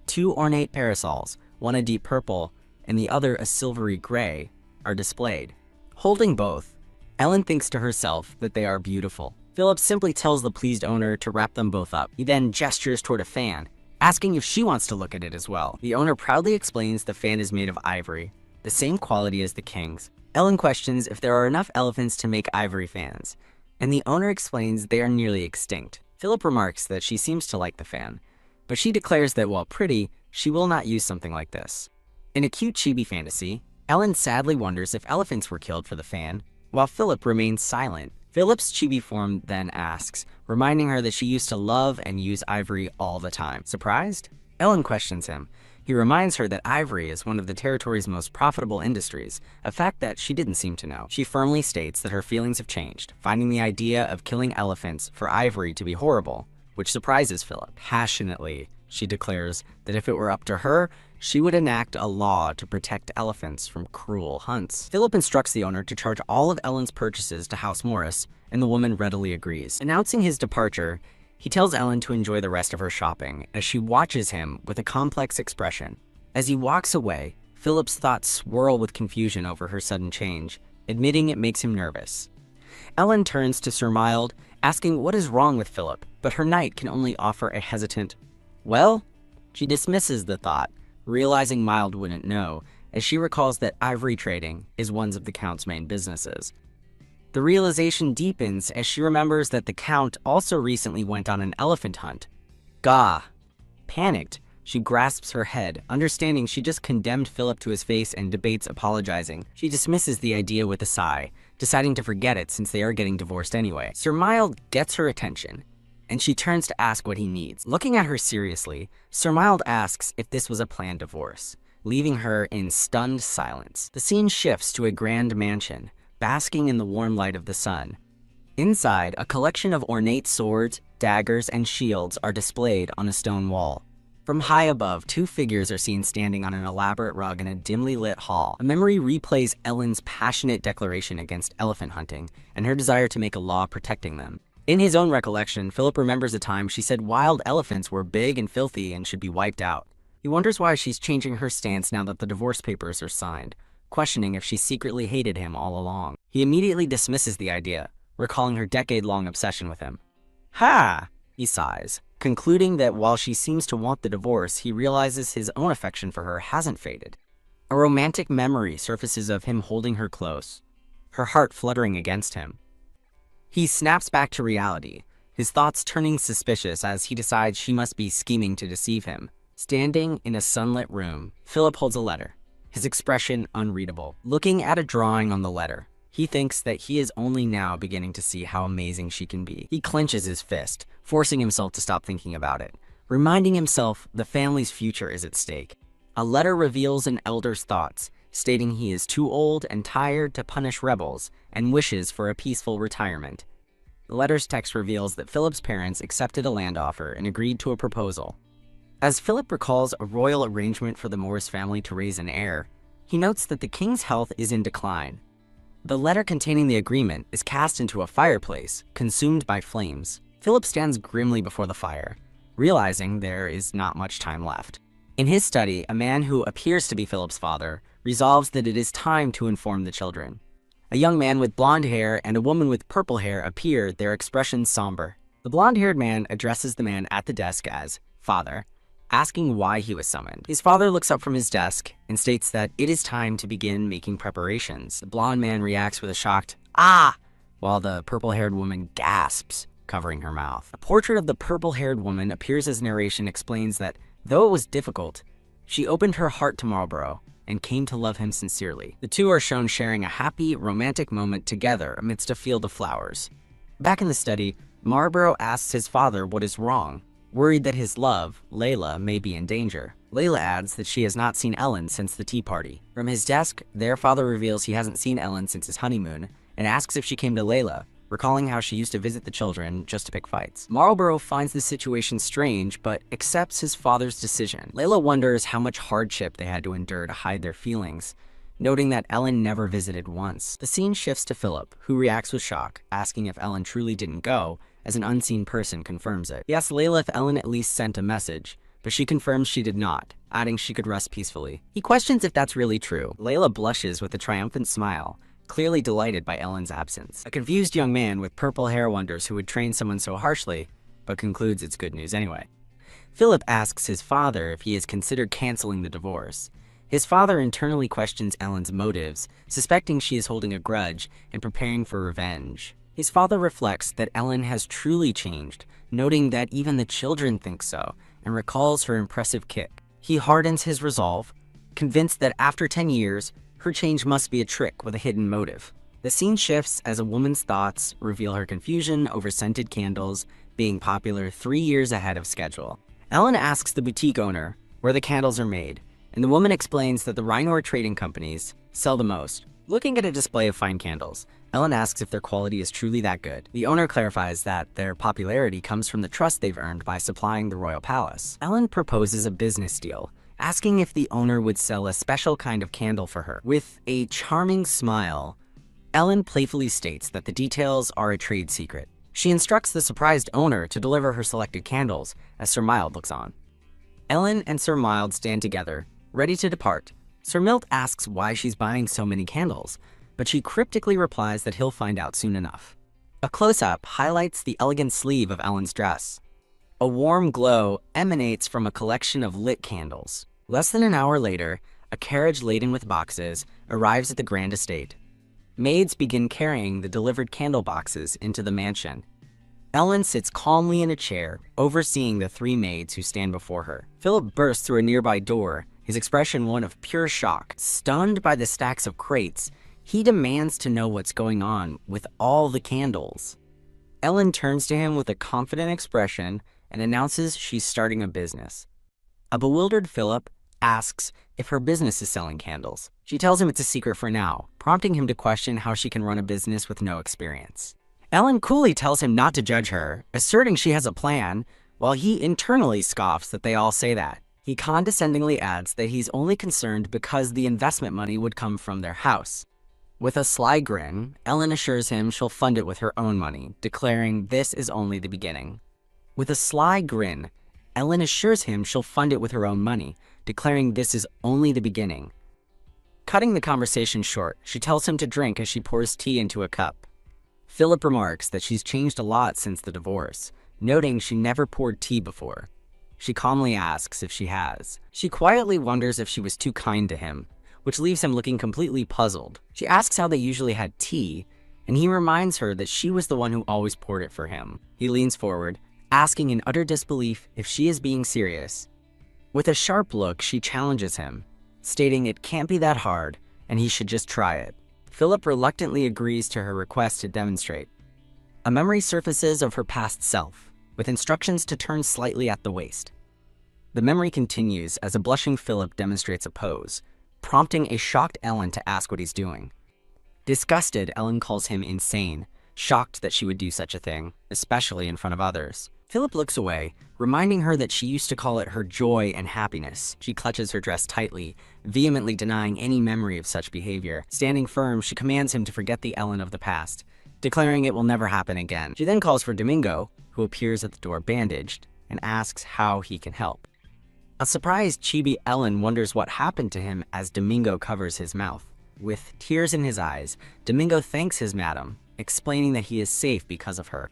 2 ornate parasols, one a deep purple and the other a silvery gray, are displayed. Holding both, Ellen thinks to herself that they are beautiful. Philip simply tells the pleased owner to wrap them both up. He then gestures toward a fan, asking if she wants to look at it as well. The owner proudly explains the fan is made of ivory, the same quality as the king's. Ellen questions if there are enough elephants to make ivory fans, and the owner explains they are nearly extinct. Philip remarks that she seems to like the fan, but she declares that while pretty, she will not use something like this. In a cute chibi fantasy, Ellen sadly wonders if elephants were killed for the fan, while Philip remains silent. Philip's chibi form then asks, reminding her that she used to love and use ivory all the time. Surprised? Ellen questions him. He reminds her that ivory is one of the territory's most profitable industries, a fact that she didn't seem to know. She firmly states that her feelings have changed, finding the idea of killing elephants for ivory to be horrible, which surprises Philip. Passionately, she declares that if it were up to her, she would enact a law to protect elephants from cruel hunts. Philip instructs the owner to charge all of Ellen's purchases to House Morris, and the woman readily agrees. Announcing his departure, he tells Ellen to enjoy the rest of her shopping as she watches him with a complex expression. As he walks away, Philip's thoughts swirl with confusion over her sudden change, admitting it makes him nervous. Ellen turns to Sir Mild, asking what is wrong with Philip, but her knight can only offer a hesitant, "Well?" She dismisses the thought, realizing Mild wouldn't know, as she recalls that ivory trading is one of the Count's main businesses. The realization deepens as she remembers that the Count also recently went on an elephant hunt. Gah! Panicked, she grasps her head, understanding she just condemned Philip to his face and debates apologizing. She dismisses the idea with a sigh, deciding to forget it since they are getting divorced anyway. Sir Mild gets her attention, and she turns to ask what he needs. Looking at her seriously, Sir Mild asks if this was a planned divorce, leaving her in stunned silence. The scene shifts to a grand mansion, basking in the warm light of the sun. Inside, a collection of ornate swords, daggers, and shields are displayed on a stone wall. From high above, 2 figures are seen standing on an elaborate rug in a dimly lit hall. A memory replays Ellen's passionate declaration against elephant hunting and her desire to make a law protecting them. In his own recollection, Philip remembers a time she said wild elephants were big and filthy and should be wiped out. He wonders why she's changing her stance now that the divorce papers are signed, questioning if she secretly hated him all along. He immediately dismisses the idea, recalling her decade-long obsession with him. Ha! He sighs, concluding that while she seems to want the divorce, he realizes his own affection for her hasn't faded. A romantic memory surfaces of him holding her close, her heart fluttering against him. He snaps back to reality, his thoughts turning suspicious as he decides she must be scheming to deceive him. Standing in a sunlit room, Philip holds a letter, his expression unreadable. Looking at a drawing on the letter, he thinks that he is only now beginning to see how amazing she can be. He clenches his fist, forcing himself to stop thinking about it, reminding himself the family's future is at stake. A letter reveals an elder's thoughts, stating he is too old and tired to punish rebels and wishes for a peaceful retirement. The letter's text reveals that Philip's parents accepted a land offer and agreed to a proposal. As Philip recalls a royal arrangement for the Morris family to raise an heir, he notes that the king's health is in decline. The letter containing the agreement is cast into a fireplace, consumed by flames. Philip stands grimly before the fire, realizing there is not much time left. In his study, a man who appears to be Philip's father resolves that it is time to inform the children. A young man with blonde hair and a woman with purple hair appear, their expressions somber. The blonde-haired man addresses the man at the desk as "Father," asking why he was summoned. His father looks up from his desk and states that it is time to begin making preparations. The blonde man reacts with a shocked "Ah!" while the purple-haired woman gasps, covering her mouth. A portrait of the purple-haired woman appears as narration explains that, though it was difficult, she opened her heart to Marlborough and came to love him sincerely. The two are shown sharing a happy, romantic moment together amidst a field of flowers. Back in the study, Marlborough asks his father what is wrong, worried that his love, Layla, may be in danger. Layla adds that she has not seen Ellen since the tea party. From his desk, their father reveals he hasn't seen Ellen since his honeymoon and asks if she came to Layla, recalling how she used to visit the children just to pick fights. Marlborough finds the situation strange, but accepts his father's decision. Layla wonders how much hardship they had to endure to hide their feelings, noting that Ellen never visited once. The scene shifts to Philip, who reacts with shock, asking if Ellen truly didn't go, as an unseen person confirms it. He asks Layla if Ellen at least sent a message, but she confirms she did not, adding she could rest peacefully. He questions if that's really true. Layla blushes with a triumphant smile, clearly delighted by Ellen's absence. A confused young man with purple hair wonders who would train someone so harshly, but concludes it's good news anyway. Philip asks his father if he has considered canceling the divorce. His father internally questions Ellen's motives, suspecting she is holding a grudge and preparing for revenge. His father reflects that Ellen has truly changed, noting that even the children think so, and recalls her impressive kick. He hardens his resolve, convinced that after 10 years, her change must be a trick with a hidden motive. The scene shifts as a woman's thoughts reveal her confusion over scented candles being popular 3 years ahead of schedule. Ellen asks the boutique owner where the candles are made, and the woman explains that the Rhinor trading companies sell the most. Looking at a display of fine candles, Ellen asks if their quality is truly that good. The owner clarifies that their popularity comes from the trust they've earned by supplying the royal palace. Ellen proposes a business deal, asking if the owner would sell a special kind of candle for her. With a charming smile, Ellen playfully states that the details are a trade secret. She instructs the surprised owner to deliver her selected candles as Sir Mild looks on. Ellen and Sir Mild stand together, ready to depart. Sir Mild asks why she's buying so many candles, but she cryptically replies that he'll find out soon enough. A close-up highlights the elegant sleeve of Ellen's dress. A warm glow emanates from a collection of lit candles. Less than an hour later, a carriage laden with boxes arrives at the grand estate. Maids begin carrying the delivered candle boxes into the mansion. Ellen sits calmly in a chair, overseeing the 3 maids who stand before her. Philip bursts through a nearby door, his expression one of pure shock. Stunned by the stacks of crates, he demands to know what's going on with all the candles. Ellen turns to him with a confident expression and announces she's starting a business. A bewildered Philip asks if her business is selling candles. She tells him it's a secret for now, prompting him to question how she can run a business with no experience. Ellen coolly tells him not to judge her, asserting she has a plan, while he internally scoffs that they all say that. He condescendingly adds that he's only concerned because the investment money would come from their house. With a sly grin, Ellen assures him she'll fund it with her own money, declaring this is only the beginning. With a sly grin, Ellen assures him she'll fund it with her own money, declaring this is only the beginning. Cutting the conversation short, she tells him to drink as she pours tea into a cup. Philip remarks that she's changed a lot since the divorce, noting she never poured tea before. She calmly asks if she has. She quietly wonders if she was too kind to him, which leaves him looking completely puzzled. She asks how they usually had tea, and he reminds her that she was the one who always poured it for him. He leans forward, asking in utter disbelief if she is being serious. With a sharp look, she challenges him, stating it can't be that hard and he should just try it. Philip reluctantly agrees to her request to demonstrate. A memory surfaces of her past self, with instructions to turn slightly at the waist. The memory continues as a blushing Philip demonstrates a pose, prompting a shocked Ellen to ask what he's doing. Disgusted, Ellen calls him insane, shocked that she would do such a thing, especially in front of others. Philip looks away, reminding her that she used to call it her joy and happiness. She clutches her dress tightly, vehemently denying any memory of such behavior. Standing firm, she commands him to forget the Ellen of the past, declaring it will never happen again. She then calls for Domingo, who appears at the door bandaged, and asks how he can help. A surprised chibi Ellen wonders what happened to him as Domingo covers his mouth. With tears in his eyes, Domingo thanks his madam, explaining that he is safe because of her.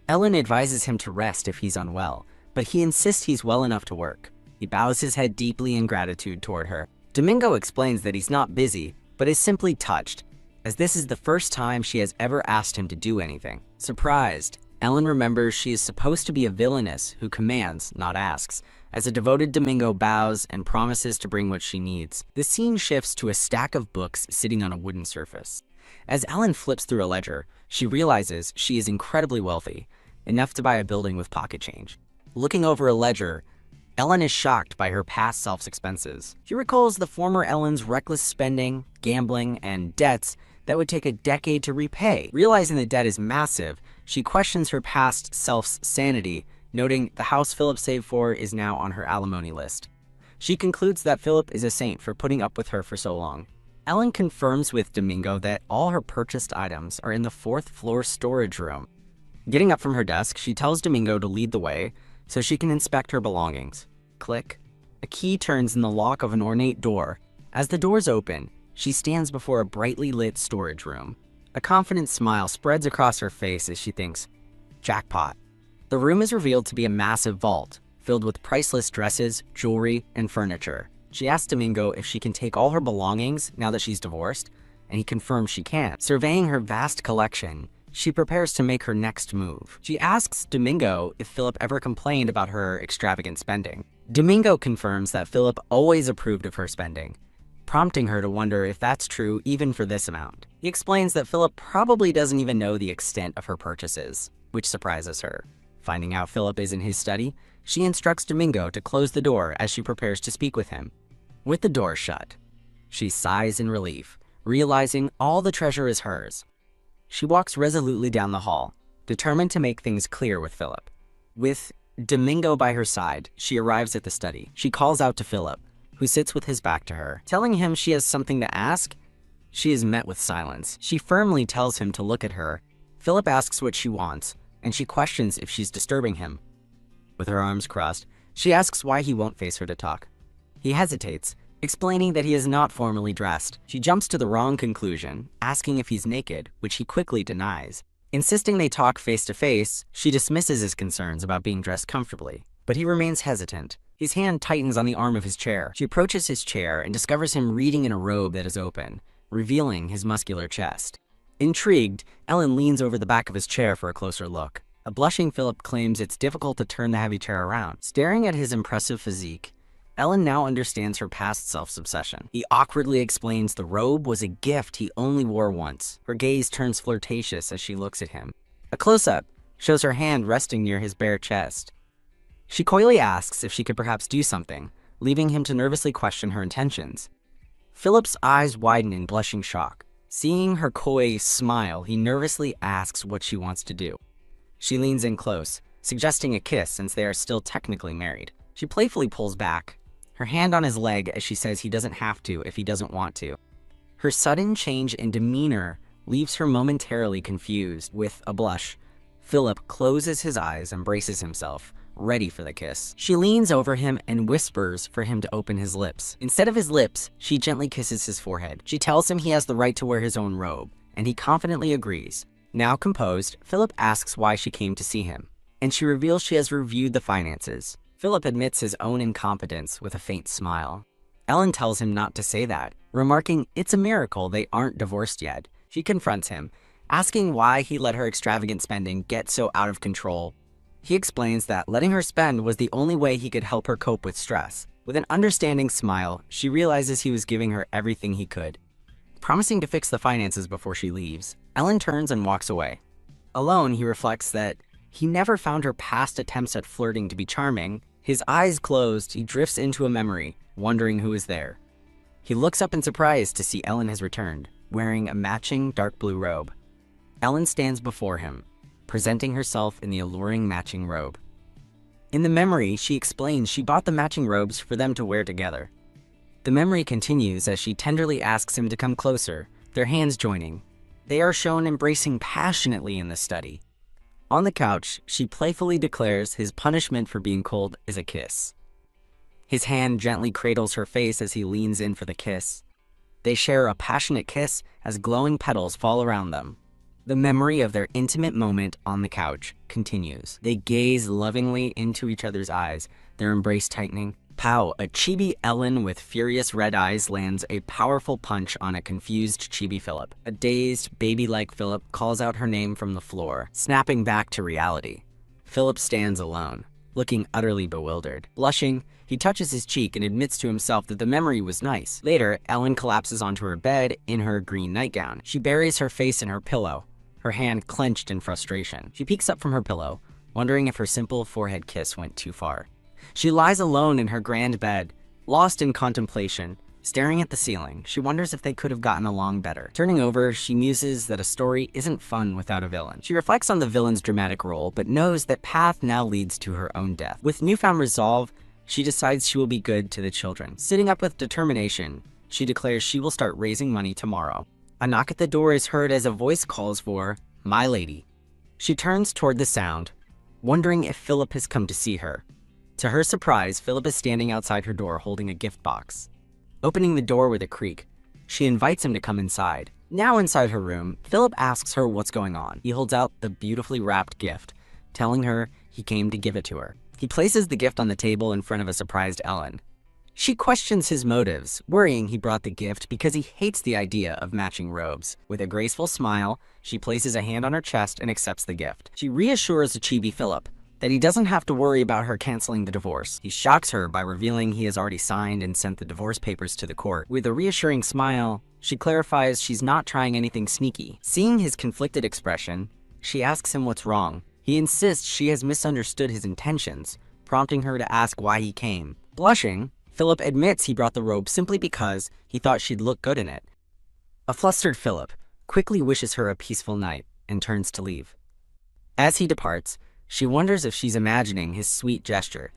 Ellen advises him to rest if he's unwell, but he insists he's well enough to work. He bows his head deeply in gratitude toward her. Domingo explains that he's not busy, but is simply touched, as this is the first time she has ever asked him to do anything. Surprised, Ellen remembers she is supposed to be a villainess who commands, not asks, as a devoted Domingo bows and promises to bring what she needs. The scene shifts to a stack of books sitting on a wooden surface. As Ellen flips through a ledger, she realizes she is incredibly wealthy, enough to buy a building with pocket change. Looking over a ledger, Ellen is shocked by her past self's expenses. She recalls the former Ellen's reckless spending, gambling, and debts that would take a decade to repay. Realizing the debt is massive, she questions her past self's sanity, noting the house Philip saved for is now on her alimony list. She concludes that Philip is a saint for putting up with her for so long. Ellen confirms with Domingo that all her purchased items are in the 4th floor storage room. Getting up from her desk, she tells Domingo to lead the way so she can inspect her belongings. Click. A key turns in the lock of an ornate door. As the doors open, she stands before a brightly lit storage room. A confident smile spreads across her face as she thinks, jackpot. The room is revealed to be a massive vault, filled with priceless dresses, jewelry, and furniture. She asks Domingo if she can take all her belongings now that she's divorced, and he confirms she can. Surveying her vast collection, she prepares to make her next move. She asks Domingo if Philip ever complained about her extravagant spending. Domingo confirms that Philip always approved of her spending, prompting her to wonder if that's true even for this amount. He explains that Philip probably doesn't even know the extent of her purchases, which surprises her. Finding out Philip is in his study, she instructs Domingo to close the door as she prepares to speak with him. With the door shut, she sighs in relief, realizing all the treasure is hers. She walks resolutely down the hall, determined to make things clear with Philip. With Domingo by her side, she arrives at the study. She calls out to Philip, who sits with his back to her. Telling him she has something to ask, she is met with silence. She firmly tells him to look at her. Philip asks what she wants, and she questions if she's disturbing him. With her arms crossed, she asks why he won't face her to talk. He hesitates, explaining that he is not formally dressed. She jumps to the wrong conclusion, asking if he's naked, which he quickly denies. Insisting they talk face to face, she dismisses his concerns about being dressed comfortably, but he remains hesitant. His hand tightens on the arm of his chair. She approaches his chair and discovers him reading in a robe that is open, revealing his muscular chest. Intrigued, Ellen leans over the back of his chair for a closer look. A blushing Philip claims it's difficult to turn the heavy chair around. Staring at his impressive physique, Ellen now understands her past self's obsession. He awkwardly explains the robe was a gift he only wore once. Her gaze turns flirtatious as she looks at him. A close-up shows her hand resting near his bare chest. She coyly asks if she could perhaps do something, leaving him to nervously question her intentions. Philip's eyes widen in blushing shock. Seeing her coy smile, he nervously asks what she wants to do. She leans in close, suggesting a kiss since they are still technically married. She playfully pulls back, her hand on his leg as she says he doesn't have to if he doesn't want to. Her sudden change in demeanor leaves her momentarily confused. With a blush, Philip closes his eyes and braces himself, ready for the kiss. She leans over him and whispers for him to open his lips. Instead of his lips, she gently kisses his forehead. She tells him he has the right to wear his own robe, and he confidently agrees. Now composed, Philip asks why she came to see him, and she reveals she has reviewed the finances. Philip admits his own incompetence with a faint smile. Ellen tells him not to say that, remarking it's a miracle they aren't divorced yet. She confronts him, asking why he let her extravagant spending get so out of control. He explains that letting her spend was the only way he could help her cope with stress. With an understanding smile, she realizes he was giving her everything he could. Promising to fix the finances before she leaves, Ellen turns and walks away. Alone, he reflects that he never found her past attempts at flirting to be charming. His eyes closed, he drifts into a memory, wondering who is there. He looks up in surprise to see Ellen has returned, wearing a matching dark blue robe. Ellen stands before him, presenting herself in the alluring matching robe. In the memory, she explains she bought the matching robes for them to wear together. The memory continues as she tenderly asks him to come closer, their hands joining. They are shown embracing passionately in the study. On the couch, she playfully declares his punishment for being cold is a kiss. His hand gently cradles her face as he leans in for the kiss. They share a passionate kiss as glowing petals fall around them. The memory of their intimate moment on the couch continues. They gaze lovingly into each other's eyes, their embrace tightening. Pow! A chibi Ellen with furious red eyes lands a powerful punch on a confused chibi Philip. A dazed, baby-like Philip calls out her name from the floor, snapping back to reality. Philip stands alone, looking utterly bewildered. Blushing, he touches his cheek and admits to himself that the memory was nice. Later, Ellen collapses onto her bed in her green nightgown. She buries her face in her pillow, her hand clenched in frustration. She peeks up from her pillow, wondering if her simple forehead kiss went too far. She lies alone in her grand bed, lost in contemplation, staring at the ceiling. She wonders if they could have gotten along better. Turning over, she muses that a story isn't fun without a villain. She reflects on the villain's dramatic role, but knows that path now leads to her own death. With newfound resolve, she decides she will be good to the children. Sitting up with determination, she declares she will start raising money tomorrow. A knock at the door is heard as a voice calls for, "My lady." She turns toward the sound, wondering if Philip has come to see her. To her surprise, Philip is standing outside her door holding a gift box. Opening the door with a creak, she invites him to come inside. Now inside her room, Philip asks her what's going on. He holds out the beautifully wrapped gift, telling her he came to give it to her. He places the gift on the table in front of a surprised Ellen. She questions his motives, worrying he brought the gift because he hates the idea of matching robes. With a graceful smile, she places a hand on her chest and accepts the gift. She reassures the chibi Philip that he doesn't have to worry about her canceling the divorce. He shocks her by revealing he has already signed and sent the divorce papers to the court. With a reassuring smile, she clarifies she's not trying anything sneaky. Seeing his conflicted expression, she asks him what's wrong. He insists she has misunderstood his intentions, prompting her to ask why he came. Blushing, Philip admits he brought the robe simply because he thought she'd look good in it. A flustered Philip quickly wishes her a peaceful night and turns to leave. As he departs, she wonders if she's imagining his sweet gesture,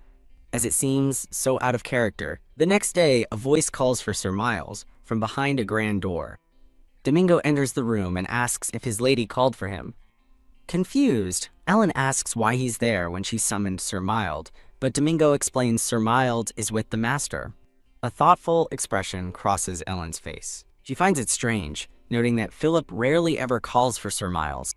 as it seems so out of character. The next day, a voice calls for Sir Miles from behind a grand door. Domingo enters the room and asks if his lady called for him. Confused, Ellen asks why he's there when she summoned Sir Mild, but Domingo explains Sir Mild is with the master. A thoughtful expression crosses Ellen's face. She finds it strange, noting that Philip rarely ever calls for Sir Miles.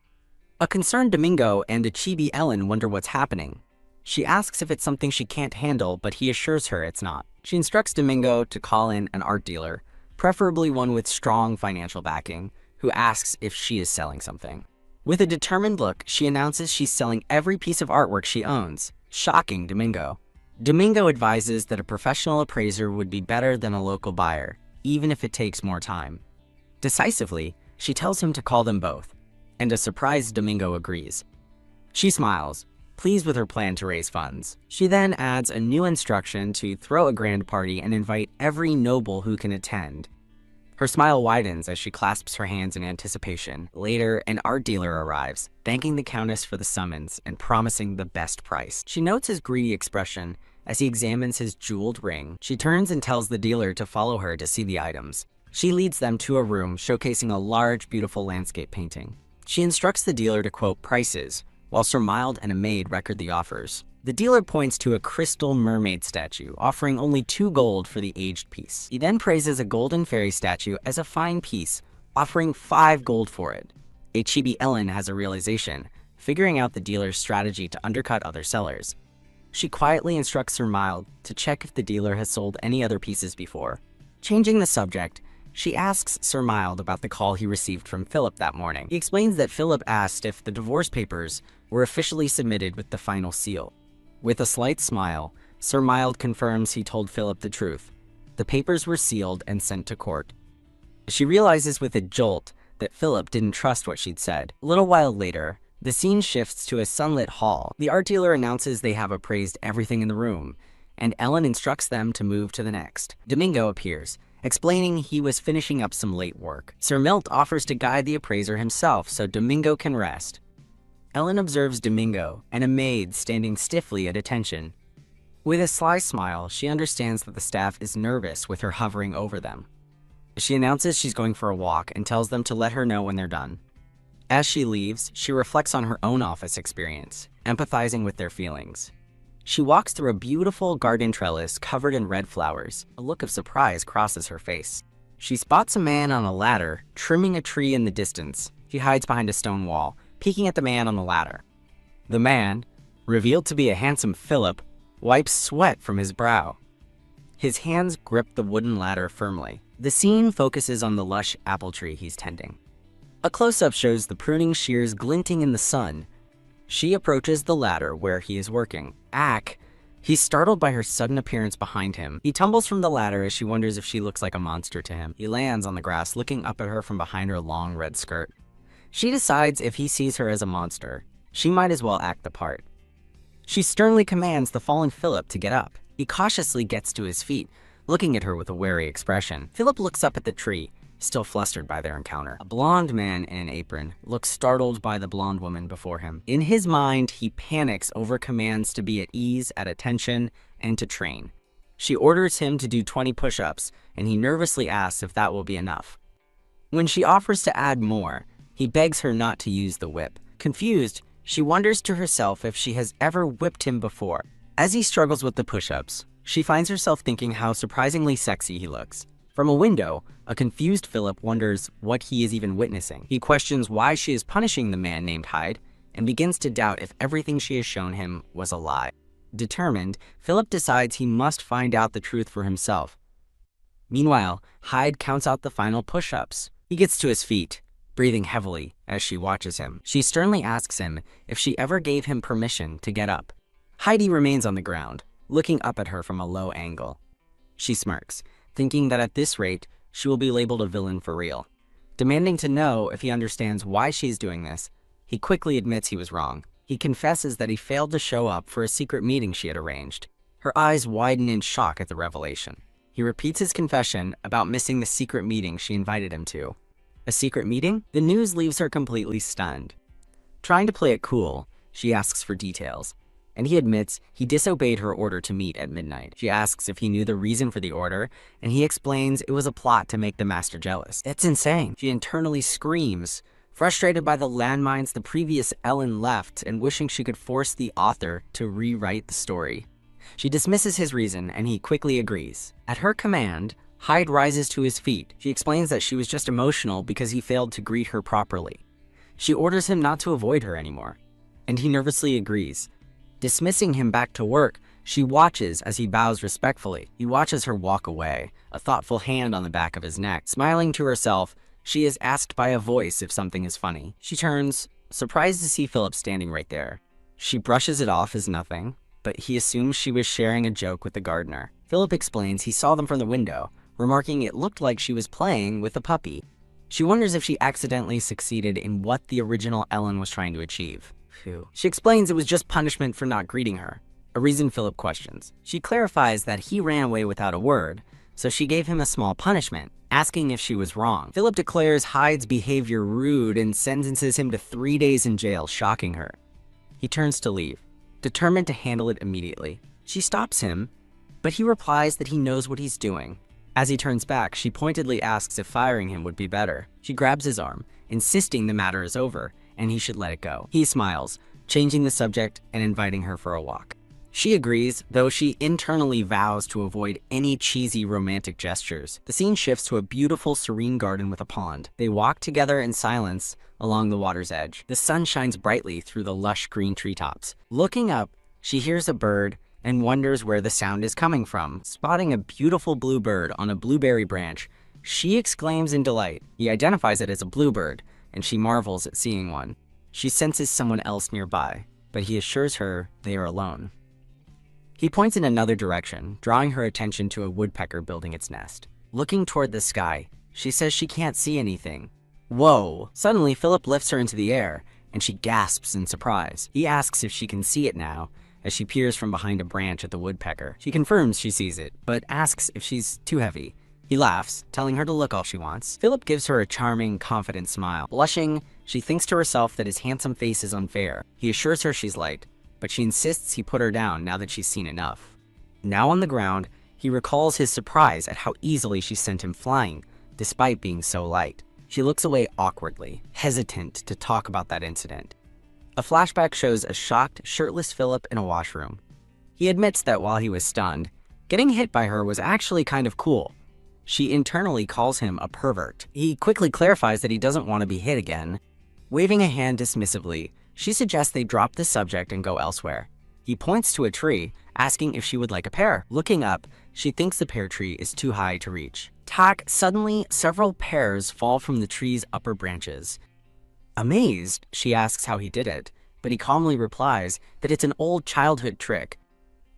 A concerned Domingo and a chibi Ellen wonder what's happening. She asks if it's something she can't handle, but he assures her it's not. She instructs Domingo to call in an art dealer, preferably one with strong financial backing, who asks if she is selling something. With a determined look, she announces she's selling every piece of artwork she owns, shocking Domingo. Domingo advises that a professional appraiser would be better than a local buyer, even if it takes more time. Decisively, she tells him to call them both, and a surprised Domingo agrees. She smiles, pleased with her plan to raise funds. She then adds a new instruction to throw a grand party and invite every noble who can attend. Her smile widens as she clasps her hands in anticipation. Later, an art dealer arrives, thanking the Countess for the summons and promising the best price. She notes his greedy expression as he examines his jeweled ring. She turns and tells the dealer to follow her to see the items. She leads them to a room showcasing a large, beautiful landscape painting. She instructs the dealer to quote prices, while Sir Mild and a maid record the offers. The dealer points to a crystal mermaid statue, offering only 2 gold for the aged piece. He then praises a golden fairy statue as a fine piece, offering 5 gold for it. A chibi Ellen has a realization, figuring out the dealer's strategy to undercut other sellers. She quietly instructs Sir Mild to check if the dealer has sold any other pieces before. Changing the subject, she asks Sir Mild about the call he received from Philip that morning. He explains that Philip asked if the divorce papers were officially submitted with the final seal. With a slight smile, Sir Mild confirms he told Philip the truth. The papers were sealed and sent to court. She realizes with a jolt that Philip didn't trust what she'd said. A little while later, the scene shifts to a sunlit hall. The art dealer announces they have appraised everything in the room, and Ellen instructs them to move to the next. Domingo appears, explaining he was finishing up some late work. Sir Milt offers to guide the appraiser himself so Domingo can rest. Ellen observes Domingo and a maid standing stiffly at attention. With a sly smile, she understands that the staff is nervous with her hovering over them. She announces she's going for a walk and tells them to let her know when they're done. As she leaves, she reflects on her own office experience, empathizing with their feelings. She walks through a beautiful garden trellis covered in red flowers. A look of surprise crosses her face. She spots a man on a ladder, trimming a tree in the distance. She hides behind a stone wall, peeking at the man on the ladder. The man, revealed to be a handsome Philip, wipes sweat from his brow. His hands grip the wooden ladder firmly. The scene focuses on the lush apple tree he's tending. A close-up shows the pruning shears glinting in the sun. She approaches the ladder where he is working. He's startled by her sudden appearance behind him. He tumbles from the ladder as she wonders if she looks like a monster to him. He lands on the grass, looking up at her from behind her long red skirt. She decides if he sees her as a monster, she might as well act the part. She sternly commands the fallen Philip to get up. He cautiously gets to his feet, looking at her with a wary expression. Philip looks up at the tree, still flustered by their encounter. A blonde man in an apron looks startled by the blonde woman before him. In his mind, he panics over commands to be at ease, at attention, and to train. She orders him to do 20 push-ups, and he nervously asks if that will be enough. When she offers to add more, he begs her not to use the whip. Confused, she wonders to herself if she has ever whipped him before. As he struggles with the push-ups, she finds herself thinking how surprisingly sexy he looks. From a window, a confused Philip wonders what he is even witnessing. He questions why she is punishing the man named Hyde and begins to doubt if everything she has shown him was a lie. Determined, Philip decides he must find out the truth for himself. Meanwhile, Hyde counts out the final push-ups. He gets to his feet, breathing heavily as she watches him. She sternly asks him if she ever gave him permission to get up. Heidi remains on the ground, looking up at her from a low angle. She smirks, thinking that at this rate, she will be labeled a villain for real. Demanding to know if he understands why she's doing this, he quickly admits he was wrong. He confesses that he failed to show up for a secret meeting she had arranged. Her eyes widen in shock at the revelation. He repeats his confession about missing the secret meeting she invited him to. A secret meeting? The news leaves her completely stunned. Trying to play it cool, she asks for details, and he admits he disobeyed her order to meet at midnight. She asks if he knew the reason for the order, and he explains it was a plot to make the master jealous. That's insane. She internally screams, frustrated by the landmines the previous Ellen left and wishing she could force the author to rewrite the story. She dismisses his reason, and he quickly agrees. At her command, Hyde rises to his feet. She explains that she was just emotional because he failed to greet her properly. She orders him not to avoid her anymore, and he nervously agrees. Dismissing him back to work, she watches as he bows respectfully. He watches her walk away, a thoughtful hand on the back of his neck. Smiling to herself, she is asked by a voice if something is funny. She turns, surprised to see Philip standing right there. She brushes it off as nothing, but he assumes she was sharing a joke with the gardener. Philip explains he saw them from the window, remarking it looked like she was playing with a puppy. She wonders if she accidentally succeeded in what the original Ellen was trying to achieve. She explains it was just punishment for not greeting her, a reason Philip questions. She clarifies that he ran away without a word, so she gave him a small punishment, asking if she was wrong. Philip declares Hyde's behavior rude and sentences him to 3 days in jail, shocking her. He turns to leave, determined to handle it immediately. She stops him, but he replies that he knows what he's doing. As he turns back, she pointedly asks if firing him would be better. She grabs his arm, insisting the matter is over, and he should let it go. He smiles, changing the subject and inviting her for a walk. She agrees, though she internally vows to avoid any cheesy romantic gestures. The scene shifts to a beautiful, serene garden with a pond. They walk together in silence along the water's edge. The sun shines brightly through the lush green treetops. Looking up, she hears a bird and wonders where the sound is coming from. Spotting a beautiful blue bird on a blueberry branch, she exclaims in delight. He identifies it as a bluebird, and she marvels at seeing one. She senses someone else nearby, but he assures her they are alone. He points in another direction, drawing her attention to a woodpecker building its nest. Looking toward the sky, she says she can't see anything. Whoa! Suddenly, Philip lifts her into the air, and she gasps in surprise. He asks if she can see it now, as she peers from behind a branch at the woodpecker. She confirms she sees it, but asks if she's too heavy. He laughs, telling her to look all she wants. Philip gives her a charming, confident smile. Blushing, she thinks to herself that his handsome face is unfair. He assures her she's light, but she insists he put her down now that she's seen enough. Now on the ground, he recalls his surprise at how easily she sent him flying, despite being so light. She looks away awkwardly, hesitant to talk about that incident. A flashback shows a shocked, shirtless Philip in a washroom. He admits that while he was stunned, getting hit by her was actually kind of cool. She internally calls him a pervert. He quickly clarifies that he doesn't want to be hit again. Waving a hand dismissively, she suggests they drop the subject and go elsewhere. He points to a tree, asking if she would like a pear. Looking up, she thinks the pear tree is too high to reach. Tack, suddenly, several pears fall from the tree's upper branches. Amazed, she asks how he did it, but he calmly replies that it's an old childhood trick.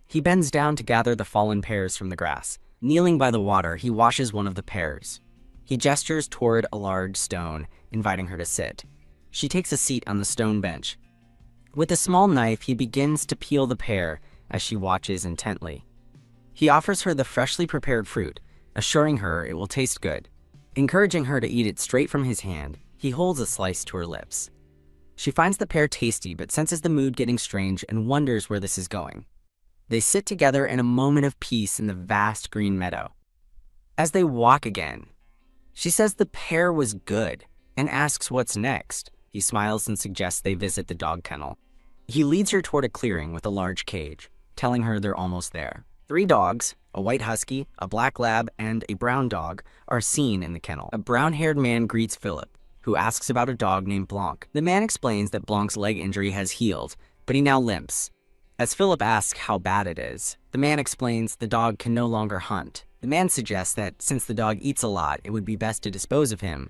He bends down to gather the fallen pears from the grass. Kneeling by the water, he washes one of the pears. He gestures toward a large stone, inviting her to sit. She takes a seat on the stone bench. With a small knife, he begins to peel the pear as she watches intently. He offers her the freshly prepared fruit, assuring her it will taste good. Encouraging her to eat it straight from his hand, he holds a slice to her lips. She finds the pear tasty but senses the mood getting strange and wonders where this is going. They sit together in a moment of peace in the vast green meadow. As they walk again, she says the pear was good and asks what's next. He smiles and suggests they visit the dog kennel. He leads her toward a clearing with a large cage, telling her they're almost there. 3 dogs, a white husky, a black lab, and a brown dog, are seen in the kennel. A brown-haired man greets Philip, who asks about a dog named Blanc. The man explains that Blanc's leg injury has healed, but he now limps. As Philip asks how bad it is, the man explains the dog can no longer hunt. The man suggests that since the dog eats a lot, it would be best to dispose of him.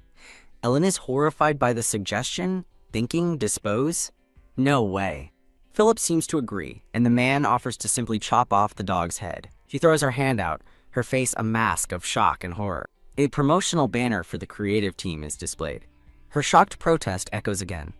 Ellen is horrified by the suggestion, thinking dispose? No way. Philip seems to agree, and the man offers to simply chop off the dog's head. She throws her hand out, her face a mask of shock and horror. A promotional banner for the creative team is displayed. Her shocked protest echoes again.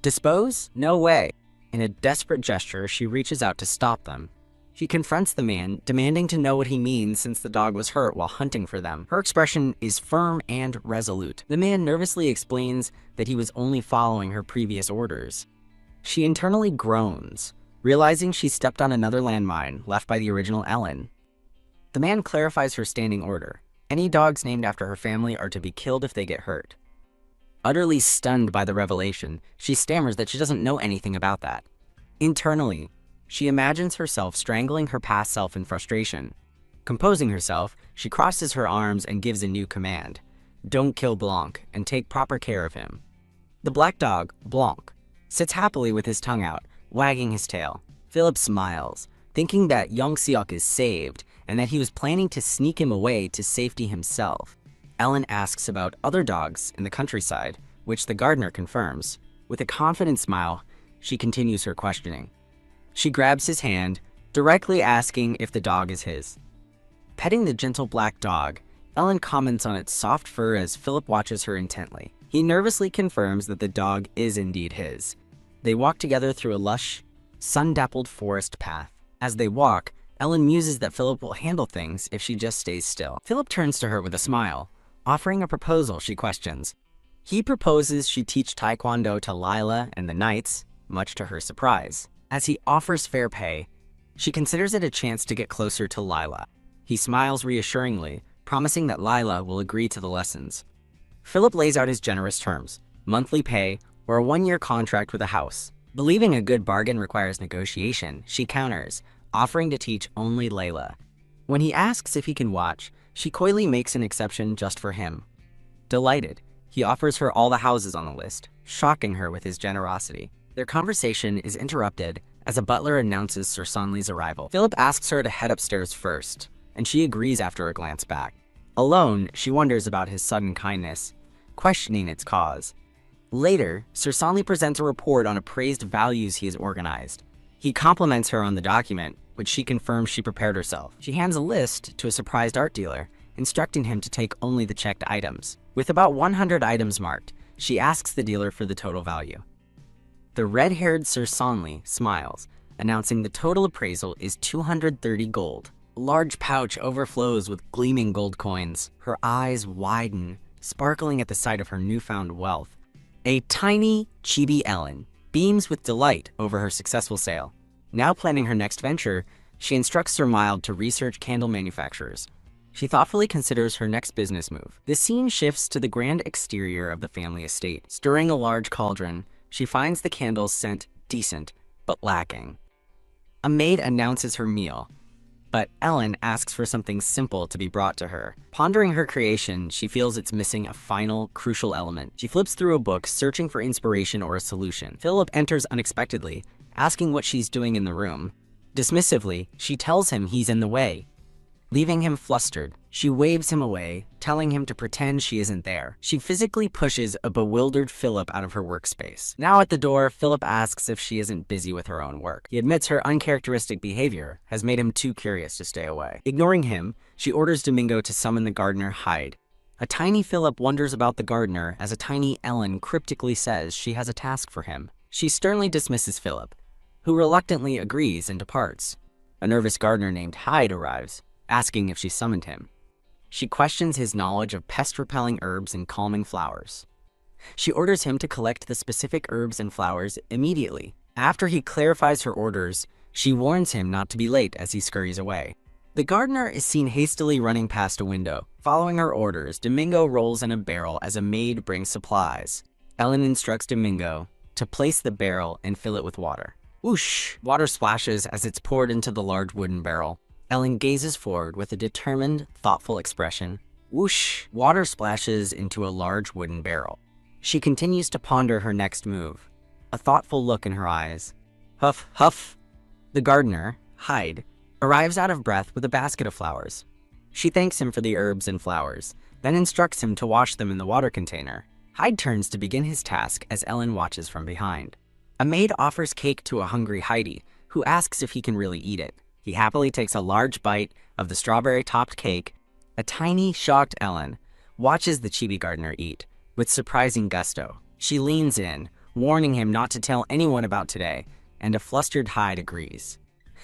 Dispose? No way. In a desperate gesture, she reaches out to stop them. She confronts the man, demanding to know what he means since the dog was hurt while hunting for them. Her expression is firm and resolute. The man nervously explains that he was only following her previous orders. She internally groans, realizing she stepped on another landmine left by the original Ellen. The man clarifies her standing order. Any dogs named after her family are to be killed if they get hurt. Utterly stunned by the revelation, she stammers that she doesn't know anything about that. Internally, she imagines herself strangling her past self in frustration. Composing herself, she crosses her arms and gives a new command. Don't kill Blanc, and take proper care of him. The black dog, Blanc, sits happily with his tongue out, wagging his tail. Philip smiles, thinking that young Seok is saved, and that he was planning to sneak him away to safety himself. Ellen asks about other dogs in the countryside, which the gardener confirms. With a confident smile, she continues her questioning. She grabs his hand, directly asking if the dog is his. Petting the gentle black dog, Ellen comments on its soft fur as Philip watches her intently. He nervously confirms that the dog is indeed his. They walk together through a lush, sun-dappled forest path. As they walk, Ellen muses that Philip will handle things if she just stays still. Philip turns to her with a smile, offering a proposal she questions. He proposes she teach Taekwondo to Lila and the Knights, much to her surprise. As he offers fair pay, she considers it a chance to get closer to Lila. He smiles reassuringly, promising that Lila will agree to the lessons. Philip lays out his generous terms, monthly pay, or a 1-year contract with a house. Believing a good bargain requires negotiation, she counters, offering to teach only Layla. When he asks if he can watch, she coyly makes an exception just for him. Delighted, he offers her all the houses on the list, shocking her with his generosity. Their conversation is interrupted as a butler announces Sir Sonley's arrival. Philip asks her to head upstairs first, and she agrees after a glance back. Alone, she wonders about his sudden kindness, questioning its cause. Later, Sir Sonley presents a report on appraised values he has organized. He compliments her on the document, which she confirms she prepared herself. She hands a list to a surprised art dealer, instructing him to take only the checked items. With about 100 items marked, she asks the dealer for the total value. The red-haired Sir Sonley smiles, announcing the total appraisal is 230 gold. A large pouch overflows with gleaming gold coins. Her eyes widen, sparkling at the sight of her newfound wealth. A tiny, chibi Ellen beams with delight over her successful sale. Now planning her next venture, she instructs Sir Mild to research candle manufacturers. She thoughtfully considers her next business move. The scene shifts to the grand exterior of the family estate. Stirring a large cauldron, she finds the candles scent decent, but lacking. A maid announces her meal, but Ellen asks for something simple to be brought to her. Pondering her creation, she feels it's missing a final, crucial element. She flips through a book, searching for inspiration or a solution. Philip enters unexpectedly, asking what she's doing in the room. Dismissively, she tells him he's in the way. Leaving him flustered, she waves him away, telling him to pretend she isn't there. She physically pushes a bewildered Philip out of her workspace. Now at the door, Philip asks if she isn't busy with her own work. He admits her uncharacteristic behavior has made him too curious to stay away. Ignoring him, she orders Domingo to summon the gardener Hyde. A tiny Philip wonders about the gardener as a tiny Ellen cryptically says she has a task for him. She sternly dismisses Philip, who reluctantly agrees and departs. A nervous gardener named Hyde arrives, asking if she summoned him. She questions his knowledge of pest-repelling herbs and calming flowers. She orders him to collect the specific herbs and flowers immediately. After he clarifies her orders, she warns him not to be late as he scurries away. The gardener is seen hastily running past a window. Following her orders, Domingo rolls in a barrel as a maid brings supplies. Ellen instructs Domingo to place the barrel and fill it with water. Whoosh! Water splashes as it's poured into the large wooden barrel. Ellen gazes forward with a determined, thoughtful expression. Whoosh! Water splashes into a large wooden barrel. She continues to ponder her next move, a thoughtful look in her eyes. Huff, huff! The gardener, Hyde, arrives out of breath with a basket of flowers. She thanks him for the herbs and flowers, then instructs him to wash them in the water container. Hyde turns to begin his task as Ellen watches from behind. A maid offers cake to a hungry Heidi, who asks if he can really eat it. He happily takes a large bite of the strawberry-topped cake. A tiny, shocked Ellen watches the chibi gardener eat, with surprising gusto. She leans in, warning him not to tell anyone about today, and a flustered Hyde agrees.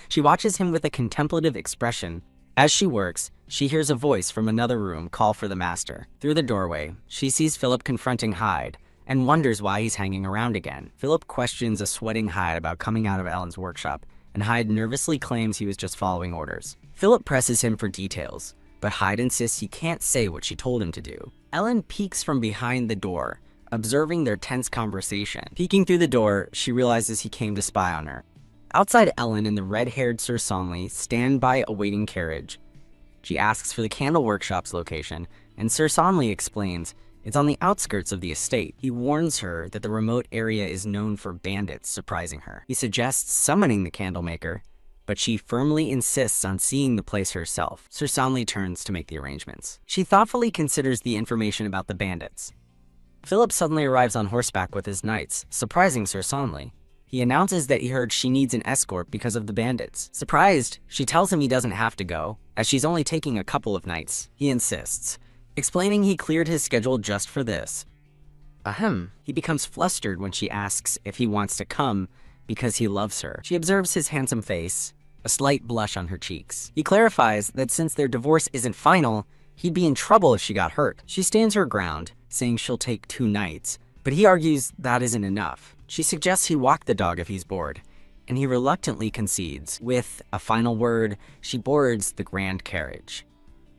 She watches him with a contemplative expression. As she works, she hears a voice from another room call for the master. Through the doorway, she sees Philip confronting Hyde, and wonders why he's hanging around again. Philip questions a sweating Hyde about coming out of Ellen's workshop, and Hyde nervously claims he was just following orders. Philip presses him for details, but Hyde insists he can't say what she told him to do. Ellen peeks from behind the door, observing their tense conversation. Peeking through the door, she realizes he came to spy on her. Outside, Ellen and the red-haired Sir Sonley stand by awaiting carriage. She asks for the candle workshop's location, and Sir Sonley explains it's on the outskirts of the estate. He warns her that the remote area is known for bandits, surprising her. He suggests summoning the candlemaker, but she firmly insists on seeing the place herself. Sir Sonley turns to make the arrangements. She thoughtfully considers the information about the bandits. Philip suddenly arrives on horseback with his knights, surprising Sir Sonley. He announces that he heard she needs an escort because of the bandits. Surprised, she tells him he doesn't have to go, as she's only taking a couple of knights. He insists, explaining he cleared his schedule just for this. Ahem. He becomes flustered when she asks if he wants to come because he loves her. She observes his handsome face, a slight blush on her cheeks. He clarifies that since their divorce isn't final, he'd be in trouble if she got hurt. She stands her ground, saying she'll take 2 knights, but he argues that isn't enough. She suggests he walk the dog if he's bored, and he reluctantly concedes. With a final word, she boards the grand carriage.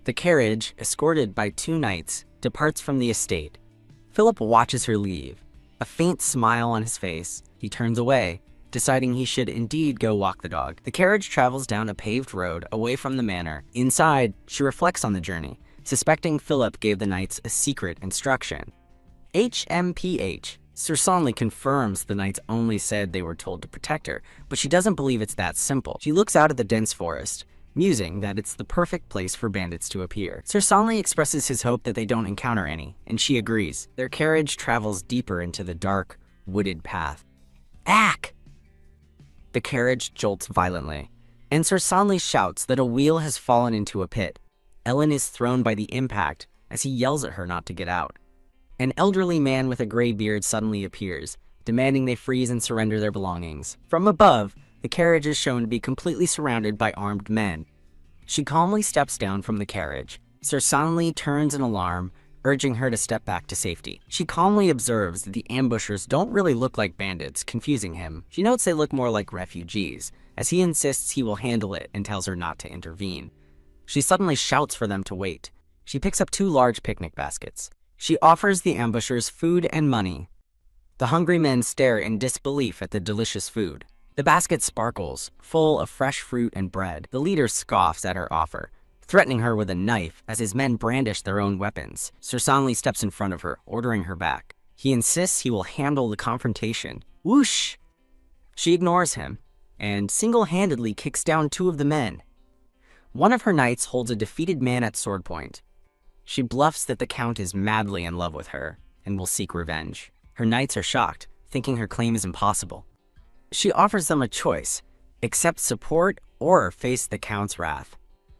The carriage, escorted by 2 knights, departs from the estate. Philip watches her leave. A faint smile on his face, he turns away, deciding he should indeed go walk the dog. The carriage travels down a paved road away from the manor. Inside, she reflects on the journey, suspecting Philip gave the knights a secret instruction. HMPH. Sir Sonley confirms the knights only said they were told to protect her, but she doesn't believe it's that simple. She looks out at the dense forest, musing that it's the perfect place for bandits to appear. Sir Sonley expresses his hope that they don't encounter any, and she agrees. Their carriage travels deeper into the dark, wooded path. Ack! The carriage jolts violently, and Sir Sonley shouts that a wheel has fallen into a pit. Ellen is thrown by the impact as he yells at her not to get out. An elderly man with a gray beard suddenly appears, demanding they freeze and surrender their belongings. From above, the carriage is shown to be completely surrounded by armed men. She calmly steps down from the carriage. Sir Sonley turns in alarm, urging her to step back to safety. She calmly observes that the ambushers don't really look like bandits, confusing him. She notes they look more like refugees, as he insists he will handle it and tells her not to intervene. She suddenly shouts for them to wait. She picks up 2 large picnic baskets. She offers the ambushers food and money. The hungry men stare in disbelief at the delicious food. The basket sparkles, full of fresh fruit and bread. The leader scoffs at her offer, threatening her with a knife as his men brandish their own weapons. Sir Sonley steps in front of her, ordering her back. He insists he will handle the confrontation. Whoosh! She ignores him and single-handedly kicks down 2 of the men. One of her knights holds a defeated man at sword point. She bluffs that the Count is madly in love with her and will seek revenge. Her knights are shocked, thinking her claim is impossible. She offers them a choice: accept support or face the Count's wrath.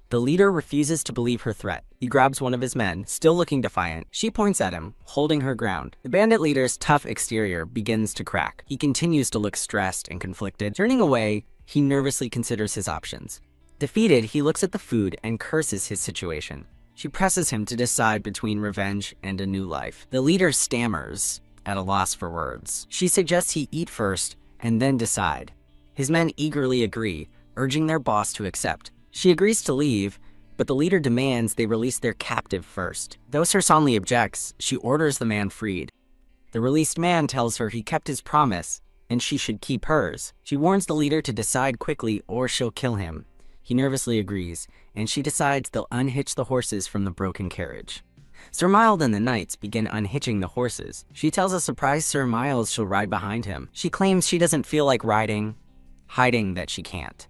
The leader refuses to believe her threat. He grabs one of his men, still looking defiant. She points at him, holding her ground. The bandit leader's tough exterior begins to crack. He continues to look stressed and conflicted. Turning away, he nervously considers his options. Defeated, he looks at the food and curses his situation. She presses him to decide between revenge and a new life. The leader stammers, at a loss for words. She suggests he eat first and then decide. His men eagerly agree, urging their boss to accept. She agrees to leave, but the leader demands they release their captive first. Though Sir Sonley objects, she orders the man freed. The released man tells her he kept his promise and she should keep hers. She warns the leader to decide quickly or she'll kill him. He nervously agrees, and she decides they'll unhitch the horses from the broken carriage. Sir Mild and the knights begin unhitching the horses. She tells a surprised Sir Miles she'll ride behind him. She claims she doesn't feel like riding, hiding that she can't.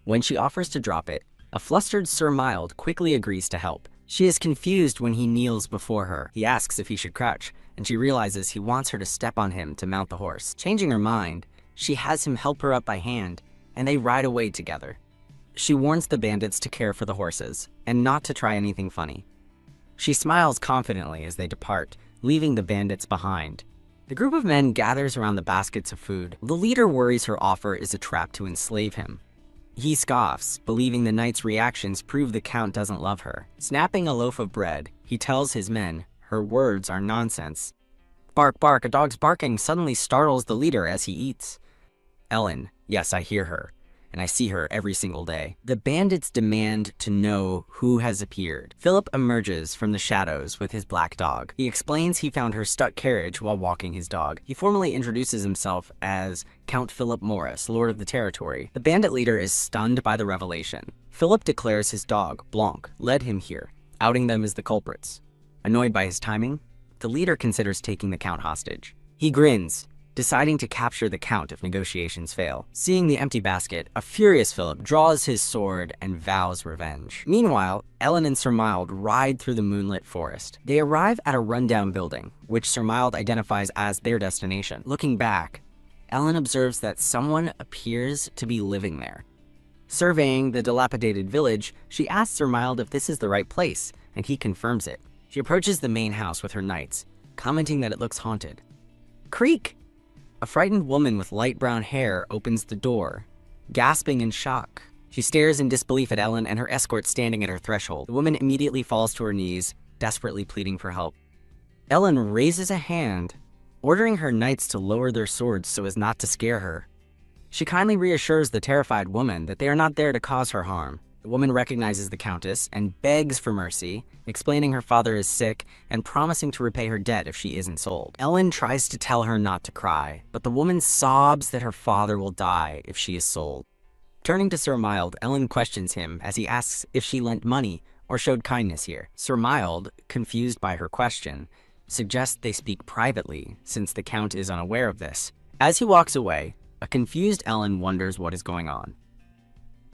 When she offers to drop it, a flustered Sir Mild quickly agrees to help. She is confused when he kneels before her. He asks if he should crouch, and she realizes he wants her to step on him to mount the horse. Changing her mind, she has him help her up by hand, and they ride away together. She warns the bandits to care for the horses, and not to try anything funny. She smiles confidently as they depart, leaving the bandits behind. The group of men gathers around the baskets of food. The leader worries her offer is a trap to enslave him. He scoffs, believing the knight's reactions prove the Count doesn't love her. Snapping a loaf of bread, he tells his men her words are nonsense. Bark, bark, a dog's barking suddenly startles the leader as he eats. Ellen, yes, I hear her, and I see her every single day. The bandits demand to know who has appeared. Philip emerges from the shadows with his black dog. He explains he found her stuck carriage while walking his dog. He formally introduces himself as Count Philip Morris, Lord of the Territory. The bandit leader is stunned by the revelation. Philip declares his dog, Blanc, led him here, outing them as the culprits. Annoyed by his timing, the leader considers taking the Count hostage. He grins, deciding to capture the Count if negotiations fail. Seeing the empty basket, a furious Philip draws his sword and vows revenge. Meanwhile, Ellen and Sir Mild ride through the moonlit forest. They arrive at a rundown building, which Sir Mild identifies as their destination. Looking back, Ellen observes that someone appears to be living there. Surveying the dilapidated village, she asks Sir Mild if this is the right place, and he confirms it. She approaches the main house with her knights, commenting that it looks haunted. Creak! A frightened woman with light brown hair opens the door, gasping in shock. She stares in disbelief at Ellen and her escort standing at her threshold. The woman immediately falls to her knees, desperately pleading for help. Ellen raises a hand, ordering her knights to lower their swords so as not to scare her. She kindly reassures the terrified woman that they are not there to cause her harm. The woman recognizes the Countess and begs for mercy, explaining her father is sick and promising to repay her debt if she isn't sold. Ellen tries to tell her not to cry, but the woman sobs that her father will die if she is sold. Turning to Sir Mild, Ellen questions him as he asks if she lent money or showed kindness here. Sir Mild, confused by her question, suggests they speak privately since the Count is unaware of this. As he walks away, a confused Ellen wonders what is going on.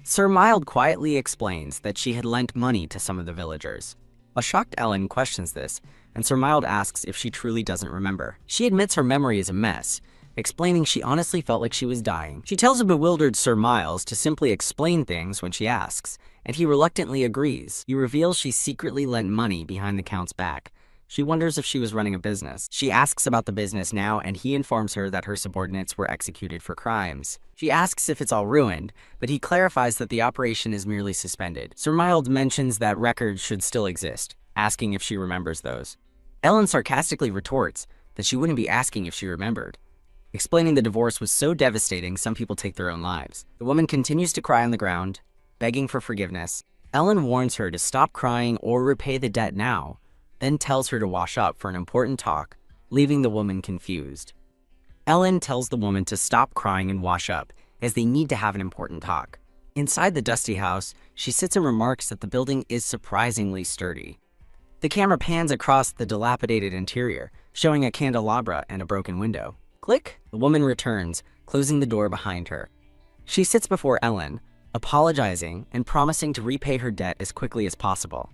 Sir Mild quietly explains that she had lent money to some of the villagers. A shocked Ellen questions this, and Sir Mild asks if she truly doesn't remember. She admits her memory is a mess, explaining she honestly felt like she was dying. She tells a bewildered Sir Miles to simply explain things when she asks, and he reluctantly agrees. He reveals she secretly lent money behind the Count's back. She wonders if she was running a business. She asks about the business now, and he informs her that her subordinates were executed for crimes. She asks if it's all ruined, but he clarifies that the operation is merely suspended. Sir Mild mentions that records should still exist, asking if she remembers those. Ellen sarcastically retorts that she wouldn't be asking if she remembered, explaining the divorce was so devastating some people take their own lives. The woman continues to cry on the ground, begging for forgiveness. Ellen warns her to stop crying or repay the debt now, then tells her to wash up for an important talk, leaving the woman confused. Ellen tells the woman to stop crying and wash up, as they need to have an important talk. Inside the dusty house, she sits and remarks that the building is surprisingly sturdy. The camera pans across the dilapidated interior, showing a candelabra and a broken window. Click! The woman returns, closing the door behind her. She sits before Ellen, apologizing and promising to repay her debt as quickly as possible.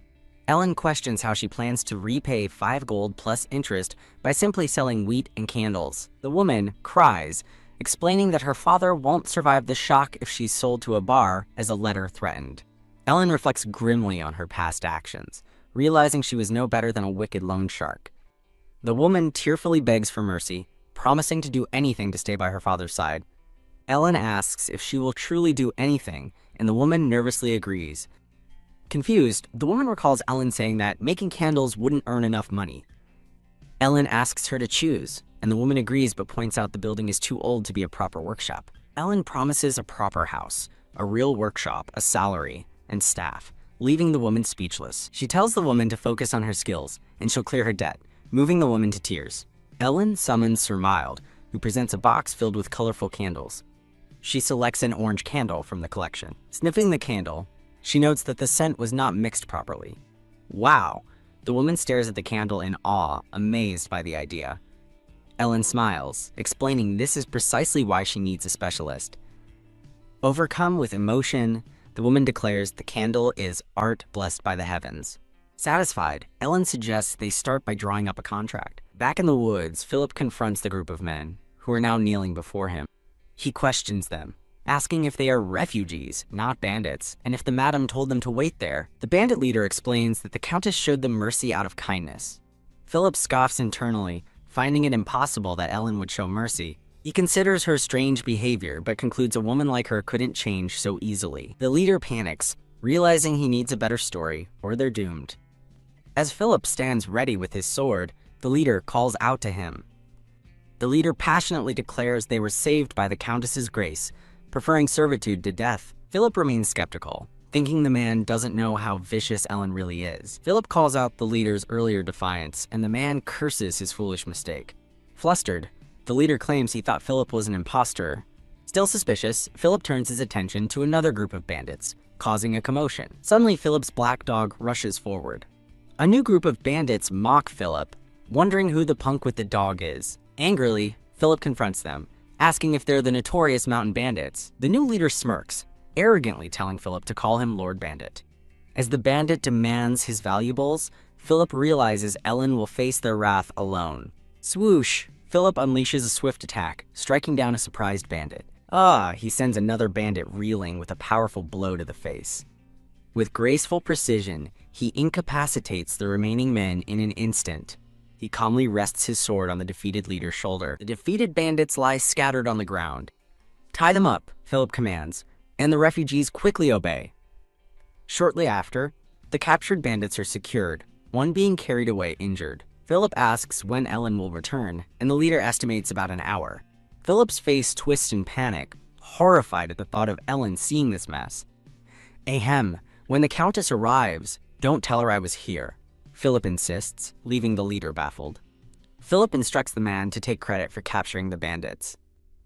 Ellen questions how she plans to repay 5 gold plus interest by simply selling wheat and candles. The woman cries, explaining that her father won't survive the shock if she's sold to a bar, as a letter threatened. Ellen reflects grimly on her past actions, realizing she was no better than a wicked loan shark. The woman tearfully begs for mercy, promising to do anything to stay by her father's side. Ellen asks if she will truly do anything, and the woman nervously agrees. Confused, the woman recalls Ellen saying that making candles wouldn't earn enough money. Ellen asks her to choose, and the woman agrees but points out the building is too old to be a proper workshop. Ellen promises a proper house, a real workshop, a salary, and staff, leaving the woman speechless. She tells the woman to focus on her skills, and she'll clear her debt, moving the woman to tears. Ellen summons Sir Mild, who presents a box filled with colorful candles. She selects an orange candle from the collection. Sniffing the candle, she notes that the scent was not mixed properly. Wow! The woman stares at the candle in awe, amazed by the idea. Ellen smiles, explaining this is precisely why she needs a specialist. Overcome with emotion, the woman declares the candle is art blessed by the heavens. Satisfied, Ellen suggests they start by drawing up a contract. Back in the woods, Philip confronts the group of men, who are now kneeling before him. He questions them, asking if they are refugees, not bandits, and if the madam told them to wait there. The bandit leader explains that the Countess showed them mercy out of kindness. Philip scoffs internally, finding it impossible that Ellen would show mercy. He considers her strange behavior, but concludes a woman like her couldn't change so easily. The leader panics, realizing he needs a better story, or they're doomed. As Philip stands ready with his sword, the leader calls out to him. The leader passionately declares they were saved by the Countess's grace, preferring servitude to death. Philip remains skeptical, thinking the man doesn't know how vicious Ellen really is. Philip calls out the leader's earlier defiance, and the man curses his foolish mistake. Flustered, the leader claims he thought Philip was an imposter. Still suspicious, Philip turns his attention to another group of bandits, causing a commotion. Suddenly, Philip's black dog rushes forward. A new group of bandits mock Philip, wondering who the punk with the dog is. Angrily, Philip confronts them, asking if they're the notorious mountain bandits. The new leader smirks, arrogantly telling Philip to call him Lord Bandit. As the bandit demands his valuables, Philip realizes Ellen will face their wrath alone. Swoosh! Philip unleashes a swift attack, striking down a surprised bandit. He sends another bandit reeling with a powerful blow to the face. With graceful precision, he incapacitates the remaining men in an instant. He calmly rests his sword on the defeated leader's shoulder. The defeated bandits lie scattered on the ground. Tie them up, Philip commands, and the refugees quickly obey. Shortly after, the captured bandits are secured, one being carried away injured. Philip asks when Ellen will return, and the leader estimates about an hour. Philip's face twists in panic, horrified at the thought of Ellen seeing this mess. Ahem. When the Countess arrives, don't tell her I was here, Philip insists, leaving the leader baffled. Philip instructs the man to take credit for capturing the bandits.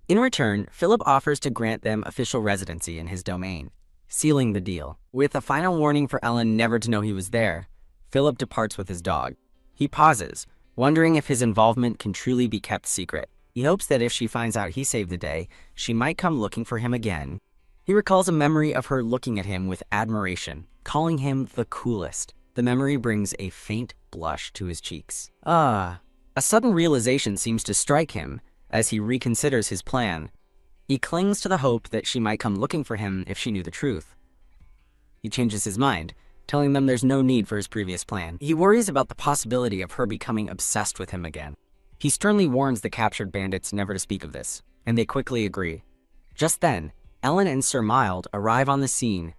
In return, Philip offers to grant them official residency in his domain, sealing the deal. With a final warning for Ellen never to know he was there, Philip departs with his dog. He pauses, wondering if his involvement can truly be kept secret. He hopes that if she finds out he saved the day, she might come looking for him again. He recalls a memory of her looking at him with admiration, calling him the coolest. The memory brings a faint blush to his cheeks. A sudden realization seems to strike him as he reconsiders his plan. He clings to the hope that she might come looking for him if she knew the truth. He changes his mind, telling them there's no need for his previous plan. He worries about the possibility of her becoming obsessed with him again. He sternly warns the captured bandits never to speak of this, and they quickly agree. Just then, Ellen and Sir Mild arrive on the scene.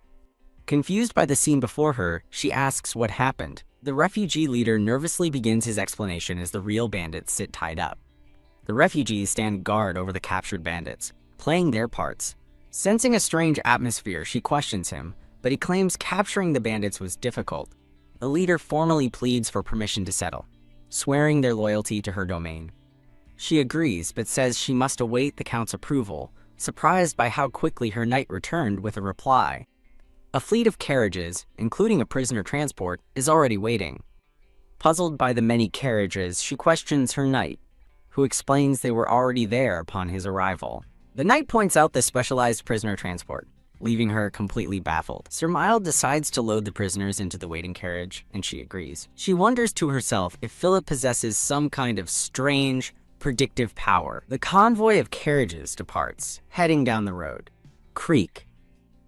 Confused by the scene before her, she asks what happened. The refugee leader nervously begins his explanation as the real bandits sit tied up. The refugees stand guard over the captured bandits, playing their parts. Sensing a strange atmosphere, she questions him, but he claims capturing the bandits was difficult. The leader formally pleads for permission to settle, swearing their loyalty to her domain. She agrees, but says she must await the Count's approval, surprised by how quickly her knight returned with a reply. A fleet of carriages, including a prisoner transport, is already waiting. Puzzled by the many carriages, she questions her knight, who explains they were already there upon his arrival. The knight points out the specialized prisoner transport, leaving her completely baffled. Sir Mild decides to load the prisoners into the waiting carriage, and she agrees. She wonders to herself if Philip possesses some kind of strange, predictive power. The convoy of carriages departs, heading down the road. Creak.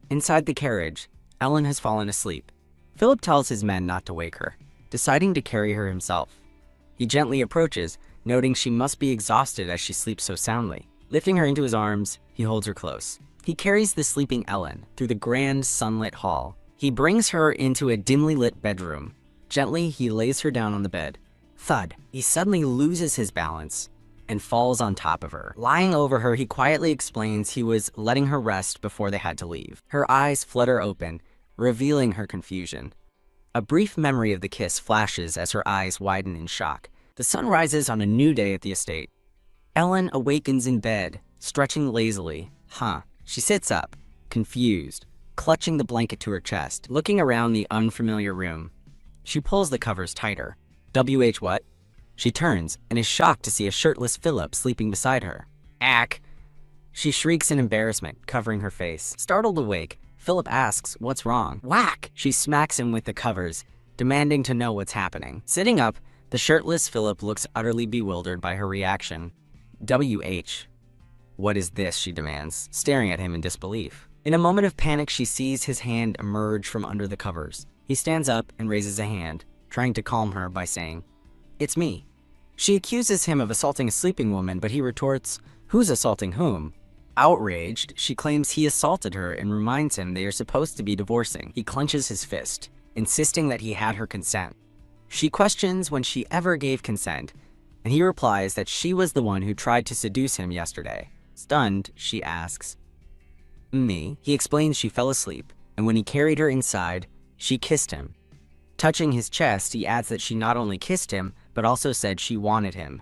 Inside the carriage, Ellen has fallen asleep. Philip tells his men not to wake her, deciding to carry her himself. He gently approaches, noting she must be exhausted as she sleeps so soundly. Lifting her into his arms, he holds her close. He carries the sleeping Ellen through the grand sunlit hall. He brings her into a dimly lit bedroom. Gently, he lays her down on the bed. Thud. He suddenly loses his balance and falls on top of her. Lying over her, he quietly explains he was letting her rest before they had to leave. Her eyes flutter open, revealing her confusion. A brief memory of the kiss flashes as her eyes widen in shock. The sun rises on a new day at the estate. Ellen awakens in bed, stretching lazily. She sits up, confused, clutching the blanket to her chest, looking around the unfamiliar room. She pulls the covers tighter. WH what? She turns and is shocked to see a shirtless Philip sleeping beside her. Ack! She shrieks in embarrassment, covering her face. Startled awake, Philip asks what's wrong. Whack! She smacks him with the covers, demanding to know what's happening. Sitting up, the shirtless Philip looks utterly bewildered by her reaction. WH. What is this? She demands, staring at him in disbelief. In a moment of panic, she sees his hand emerge from under the covers. He stands up and raises a hand, trying to calm her by saying, "It's me." She accuses him of assaulting a sleeping woman, but he retorts, "Who's assaulting whom?" Outraged, she claims he assaulted her and reminds him they are supposed to be divorcing. He clenches his fist, insisting that he had her consent. She questions when she ever gave consent, and he replies that she was the one who tried to seduce him yesterday. Stunned, she asks, "Me?" He explains she fell asleep, and when he carried her inside, she kissed him. Touching his chest, he adds that she not only kissed him, but also said she wanted him.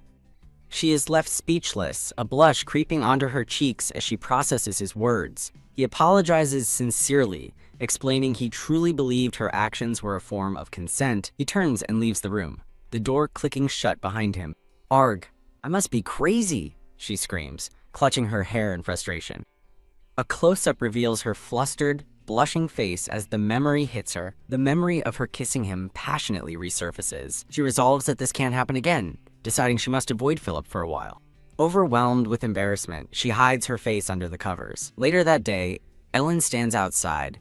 She is left speechless, a blush creeping onto her cheeks as she processes his words. He apologizes sincerely, explaining he truly believed her actions were a form of consent. He turns and leaves the room, the door clicking shut behind him. "Arg, I must be crazy," she screams, clutching her hair in frustration. A close-up reveals her flustered, blushing face as the memory hits her. The memory of her kissing him passionately resurfaces. She resolves that this can't happen again, deciding she must avoid Philip for a while. Overwhelmed with embarrassment, she hides her face under the covers. Later that day, Ellen stands outside,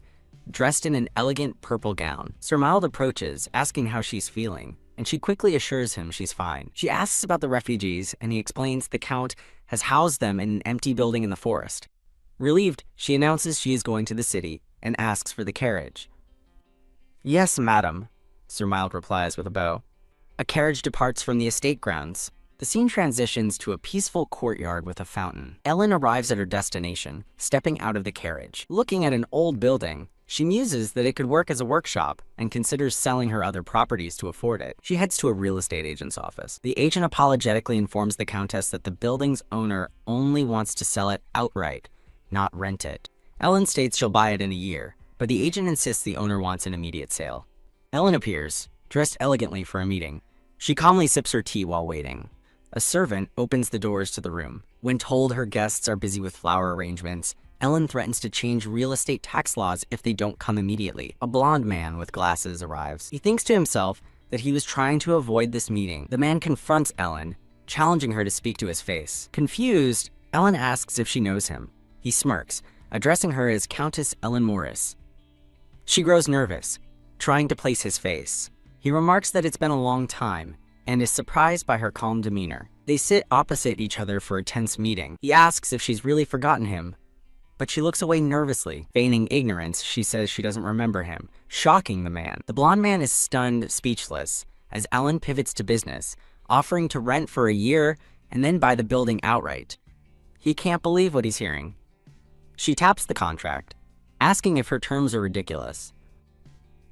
dressed in an elegant purple gown. Sir Mild approaches, asking how she's feeling, and she quickly assures him she's fine. She asks about the refugees, and he explains the Count has housed them in an empty building in the forest. Relieved, she announces she is going to the city and asks for the carriage. "Yes, madam," Sir Mild replies with a bow. A carriage departs from the estate grounds. The scene transitions to a peaceful courtyard with a fountain. Ellen arrives at her destination, stepping out of the carriage. Looking at an old building, She muses that it could work as a workshop and considers selling her other properties to afford it. She heads to a real estate agent's office. The agent apologetically informs the Countess that the building's owner only wants to sell it outright, not rent it. Ellen states she'll buy it in a year, but the agent insists the owner wants an immediate sale. Ellen appears, dressed elegantly for a meeting. She calmly sips her tea while waiting. A servant opens the doors to the room. When told her guests are busy with flower arrangements, Ellen threatens to change real estate tax laws if they don't come immediately. A blonde man with glasses arrives. He thinks to himself that he was trying to avoid this meeting. The man confronts Ellen, challenging her to speak to his face. Confused, Ellen asks if she knows him. He smirks, addressing her as Countess Ellen Morris. She grows nervous, trying to place his face. He remarks that it's been a long time and is surprised by her calm demeanor. They sit opposite each other for a tense meeting. He asks if she's really forgotten him, but she looks away nervously. Feigning ignorance, she says she doesn't remember him, shocking the man. The blonde man is stunned, speechless, as Ellen pivots to business, offering to rent for a year and then buy the building outright. He can't believe what he's hearing. She taps the contract, asking if her terms are ridiculous.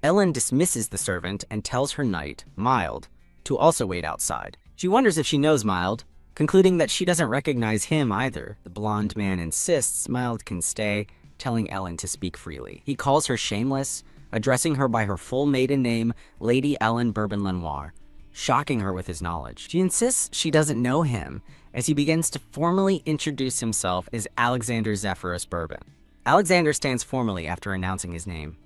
Ellen dismisses the servant and tells her knight, Mild, to also wait outside. She wonders if she knows Mild, concluding that she doesn't recognize him either. The blonde man insists Mild can stay, telling Ellen to speak freely. He calls her shameless, addressing her by her full maiden name, Lady Ellen Bourbon-Lenoir, shocking her with his knowledge. She insists she doesn't know him, as he begins to formally introduce himself as Alexander Zephyrus Bourbon. Alexander stands formally after announcing his name.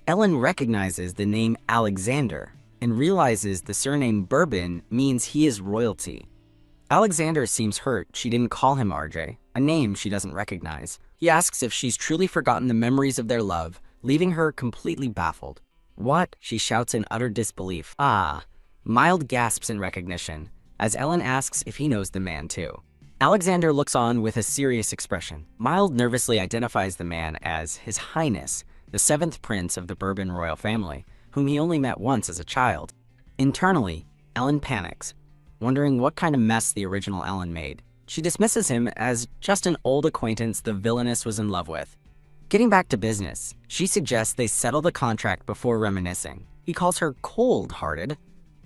Ellen recognizes the name Alexander and realizes the surname Bourbon means he is royalty. Alexander seems hurt she didn't call him RJ, a name she doesn't recognize. He asks if she's truly forgotten the memories of their love, leaving her completely baffled. What? She shouts in utter disbelief. Ah. Mild gasps in recognition, as Ellen asks if he knows the man too. Alexander looks on with a serious expression. Mild nervously identifies the man as His Highness, the 7th Prince of the Bourbon royal family, whom he only met once as a child. Internally, Ellen panics, wondering what kind of mess the original Ellen made. She dismisses him as just an old acquaintance the villainess was in love with. Getting back to business, she suggests they settle the contract before reminiscing. He calls her cold-hearted,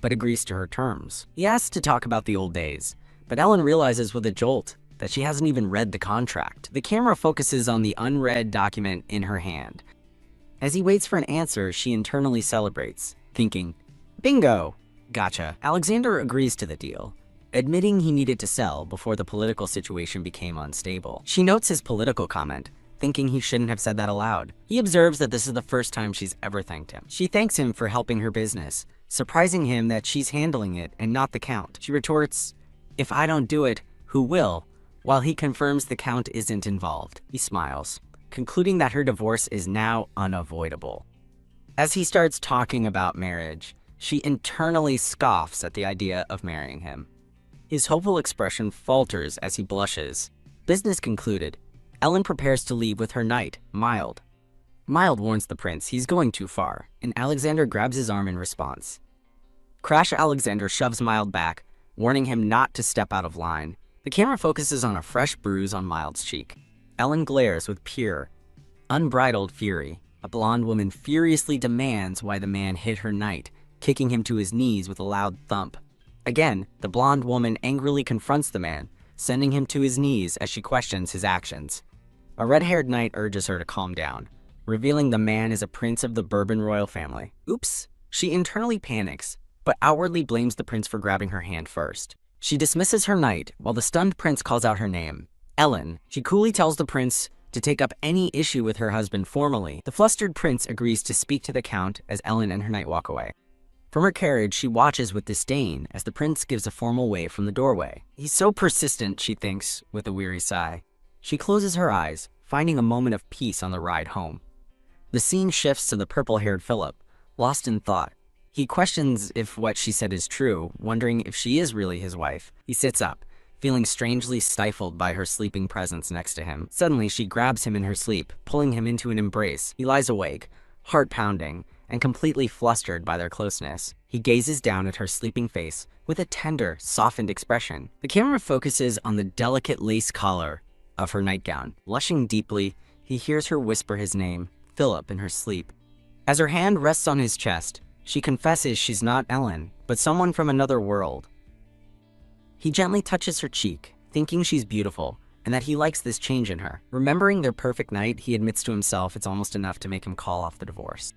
but agrees to her terms. He asks to talk about the old days, but Ellen realizes with a jolt that she hasn't even read the contract. The camera focuses on the unread document in her hand. As he waits for an answer, she internally celebrates, thinking, bingo! Gotcha. Alexander agrees to the deal, admitting he needed to sell before the political situation became unstable. She notes his political comment, thinking he shouldn't have said that aloud. He observes that this is the first time she's ever thanked him. She thanks him for helping her business, surprising him that she's handling it and not the Count. She retorts, if I don't do it, who will? While he confirms the Count isn't involved. He smiles, concluding that her divorce is now unavoidable. As he starts talking about marriage, she internally scoffs at the idea of marrying him. His hopeful expression falters as he blushes. Business concluded, Ellen prepares to leave with her knight, Mild. Mild warns the prince he's going too far, and Alexander grabs his arm in response. Crash Alexander shoves Mild back, warning him not to step out of line. The camera focuses on a fresh bruise on Mild's cheek. Ellen glares with pure, unbridled fury. A blonde woman furiously demands why the man hit her knight, kicking him to his knees with a loud thump. Again, the blonde woman angrily confronts the man, sending him to his knees as she questions his actions. A red-haired knight urges her to calm down, revealing the man is a prince of the Bourbon royal family. Oops! She internally panics, but outwardly blames the prince for grabbing her hand first. She dismisses her knight while the stunned prince calls out her name, Ellen. She coolly tells the prince to take up any issue with her husband formally. The flustered prince agrees to speak to the Count as Ellen and her knight walk away. From her carriage, she watches with disdain as the prince gives a formal wave from the doorway. He's so persistent, she thinks, with a weary sigh. She closes her eyes, finding a moment of peace on the ride home. The scene shifts to the purple-haired Philip, lost in thought. He questions if what she said is true, wondering if she is really his wife. He sits up, feeling strangely stifled by her sleeping presence next to him. Suddenly, she grabs him in her sleep, pulling him into an embrace. He lies awake, heart pounding, and completely flustered by their closeness. He gazes down at her sleeping face with a tender, softened expression. The camera focuses on the delicate lace collar of her nightgown. Blushing deeply, he hears her whisper his name, Philip in her sleep. As her hand rests on his chest, she confesses she's not Ellen, but someone from another world. He gently touches her cheek, thinking she's beautiful, and that he likes this change in her. Remembering their perfect night, he admits to himself it's almost enough to make him call off the divorce.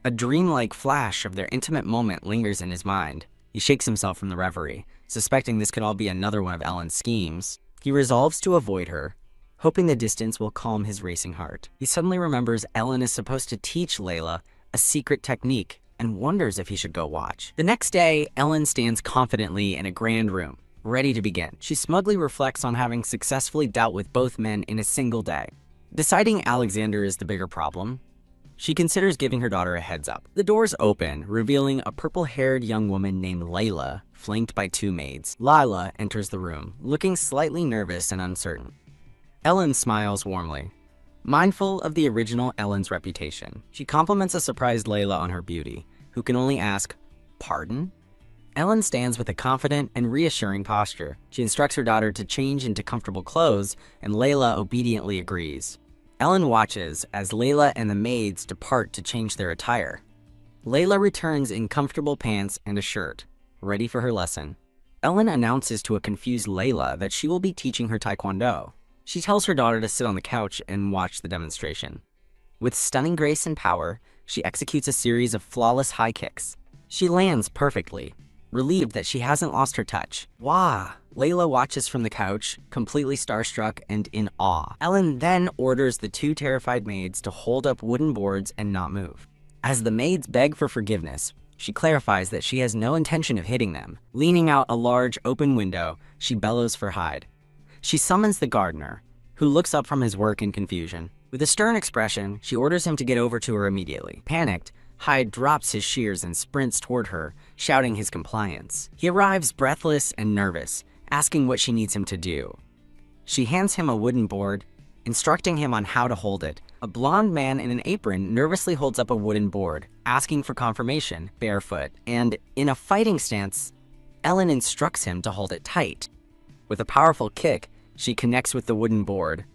A dreamlike flash of their intimate moment lingers in his mind. He shakes himself from the reverie, suspecting this could all be another one of Ellen's schemes. He resolves to avoid her, hoping the distance will calm his racing heart. He suddenly remembers Ellen is supposed to teach Layla a secret technique and wonders if he should go watch. The next day, Ellen stands confidently in a grand room, ready to begin. She smugly reflects on having successfully dealt with both men in a single day. Deciding Alexander is the bigger problem, she considers giving her daughter a heads up. The doors open, revealing a purple-haired young woman named Layla, flanked by two maids. Lila enters the room, looking slightly nervous and uncertain. Ellen smiles warmly, mindful of the original Ellen's reputation. She compliments a surprised Layla on her beauty, who can only ask, "Pardon?" Ellen stands with a confident and reassuring posture. She instructs her daughter to change into comfortable clothes, and Layla obediently agrees. Ellen watches as Layla and the maids depart to change their attire. Layla returns in comfortable pants and a shirt, ready for her lesson. Ellen announces to a confused Layla that she will be teaching her taekwondo. She tells her daughter to sit on the couch and watch the demonstration. With stunning grace and power, she executes a series of flawless high kicks. She lands perfectly, relieved that she hasn't lost her touch. Wah! Layla watches from the couch, completely starstruck and in awe. Ellen then orders the two terrified maids to hold up wooden boards and not move. As the maids beg for forgiveness, she clarifies that she has no intention of hitting them. Leaning out a large open window, she bellows for Hyde. She summons the gardener, who looks up from his work in confusion. With a stern expression, she orders him to get over to her immediately. Panicked, Hyde drops his shears and sprints toward her, shouting his compliance. He arrives breathless and nervous, asking what she needs him to do. She hands him a wooden board, instructing him on how to hold it. A blonde man in an apron nervously holds up a wooden board, asking for confirmation, barefoot, and in a fighting stance, Ellen instructs him to hold it tight. With a powerful kick, she connects with the wooden board,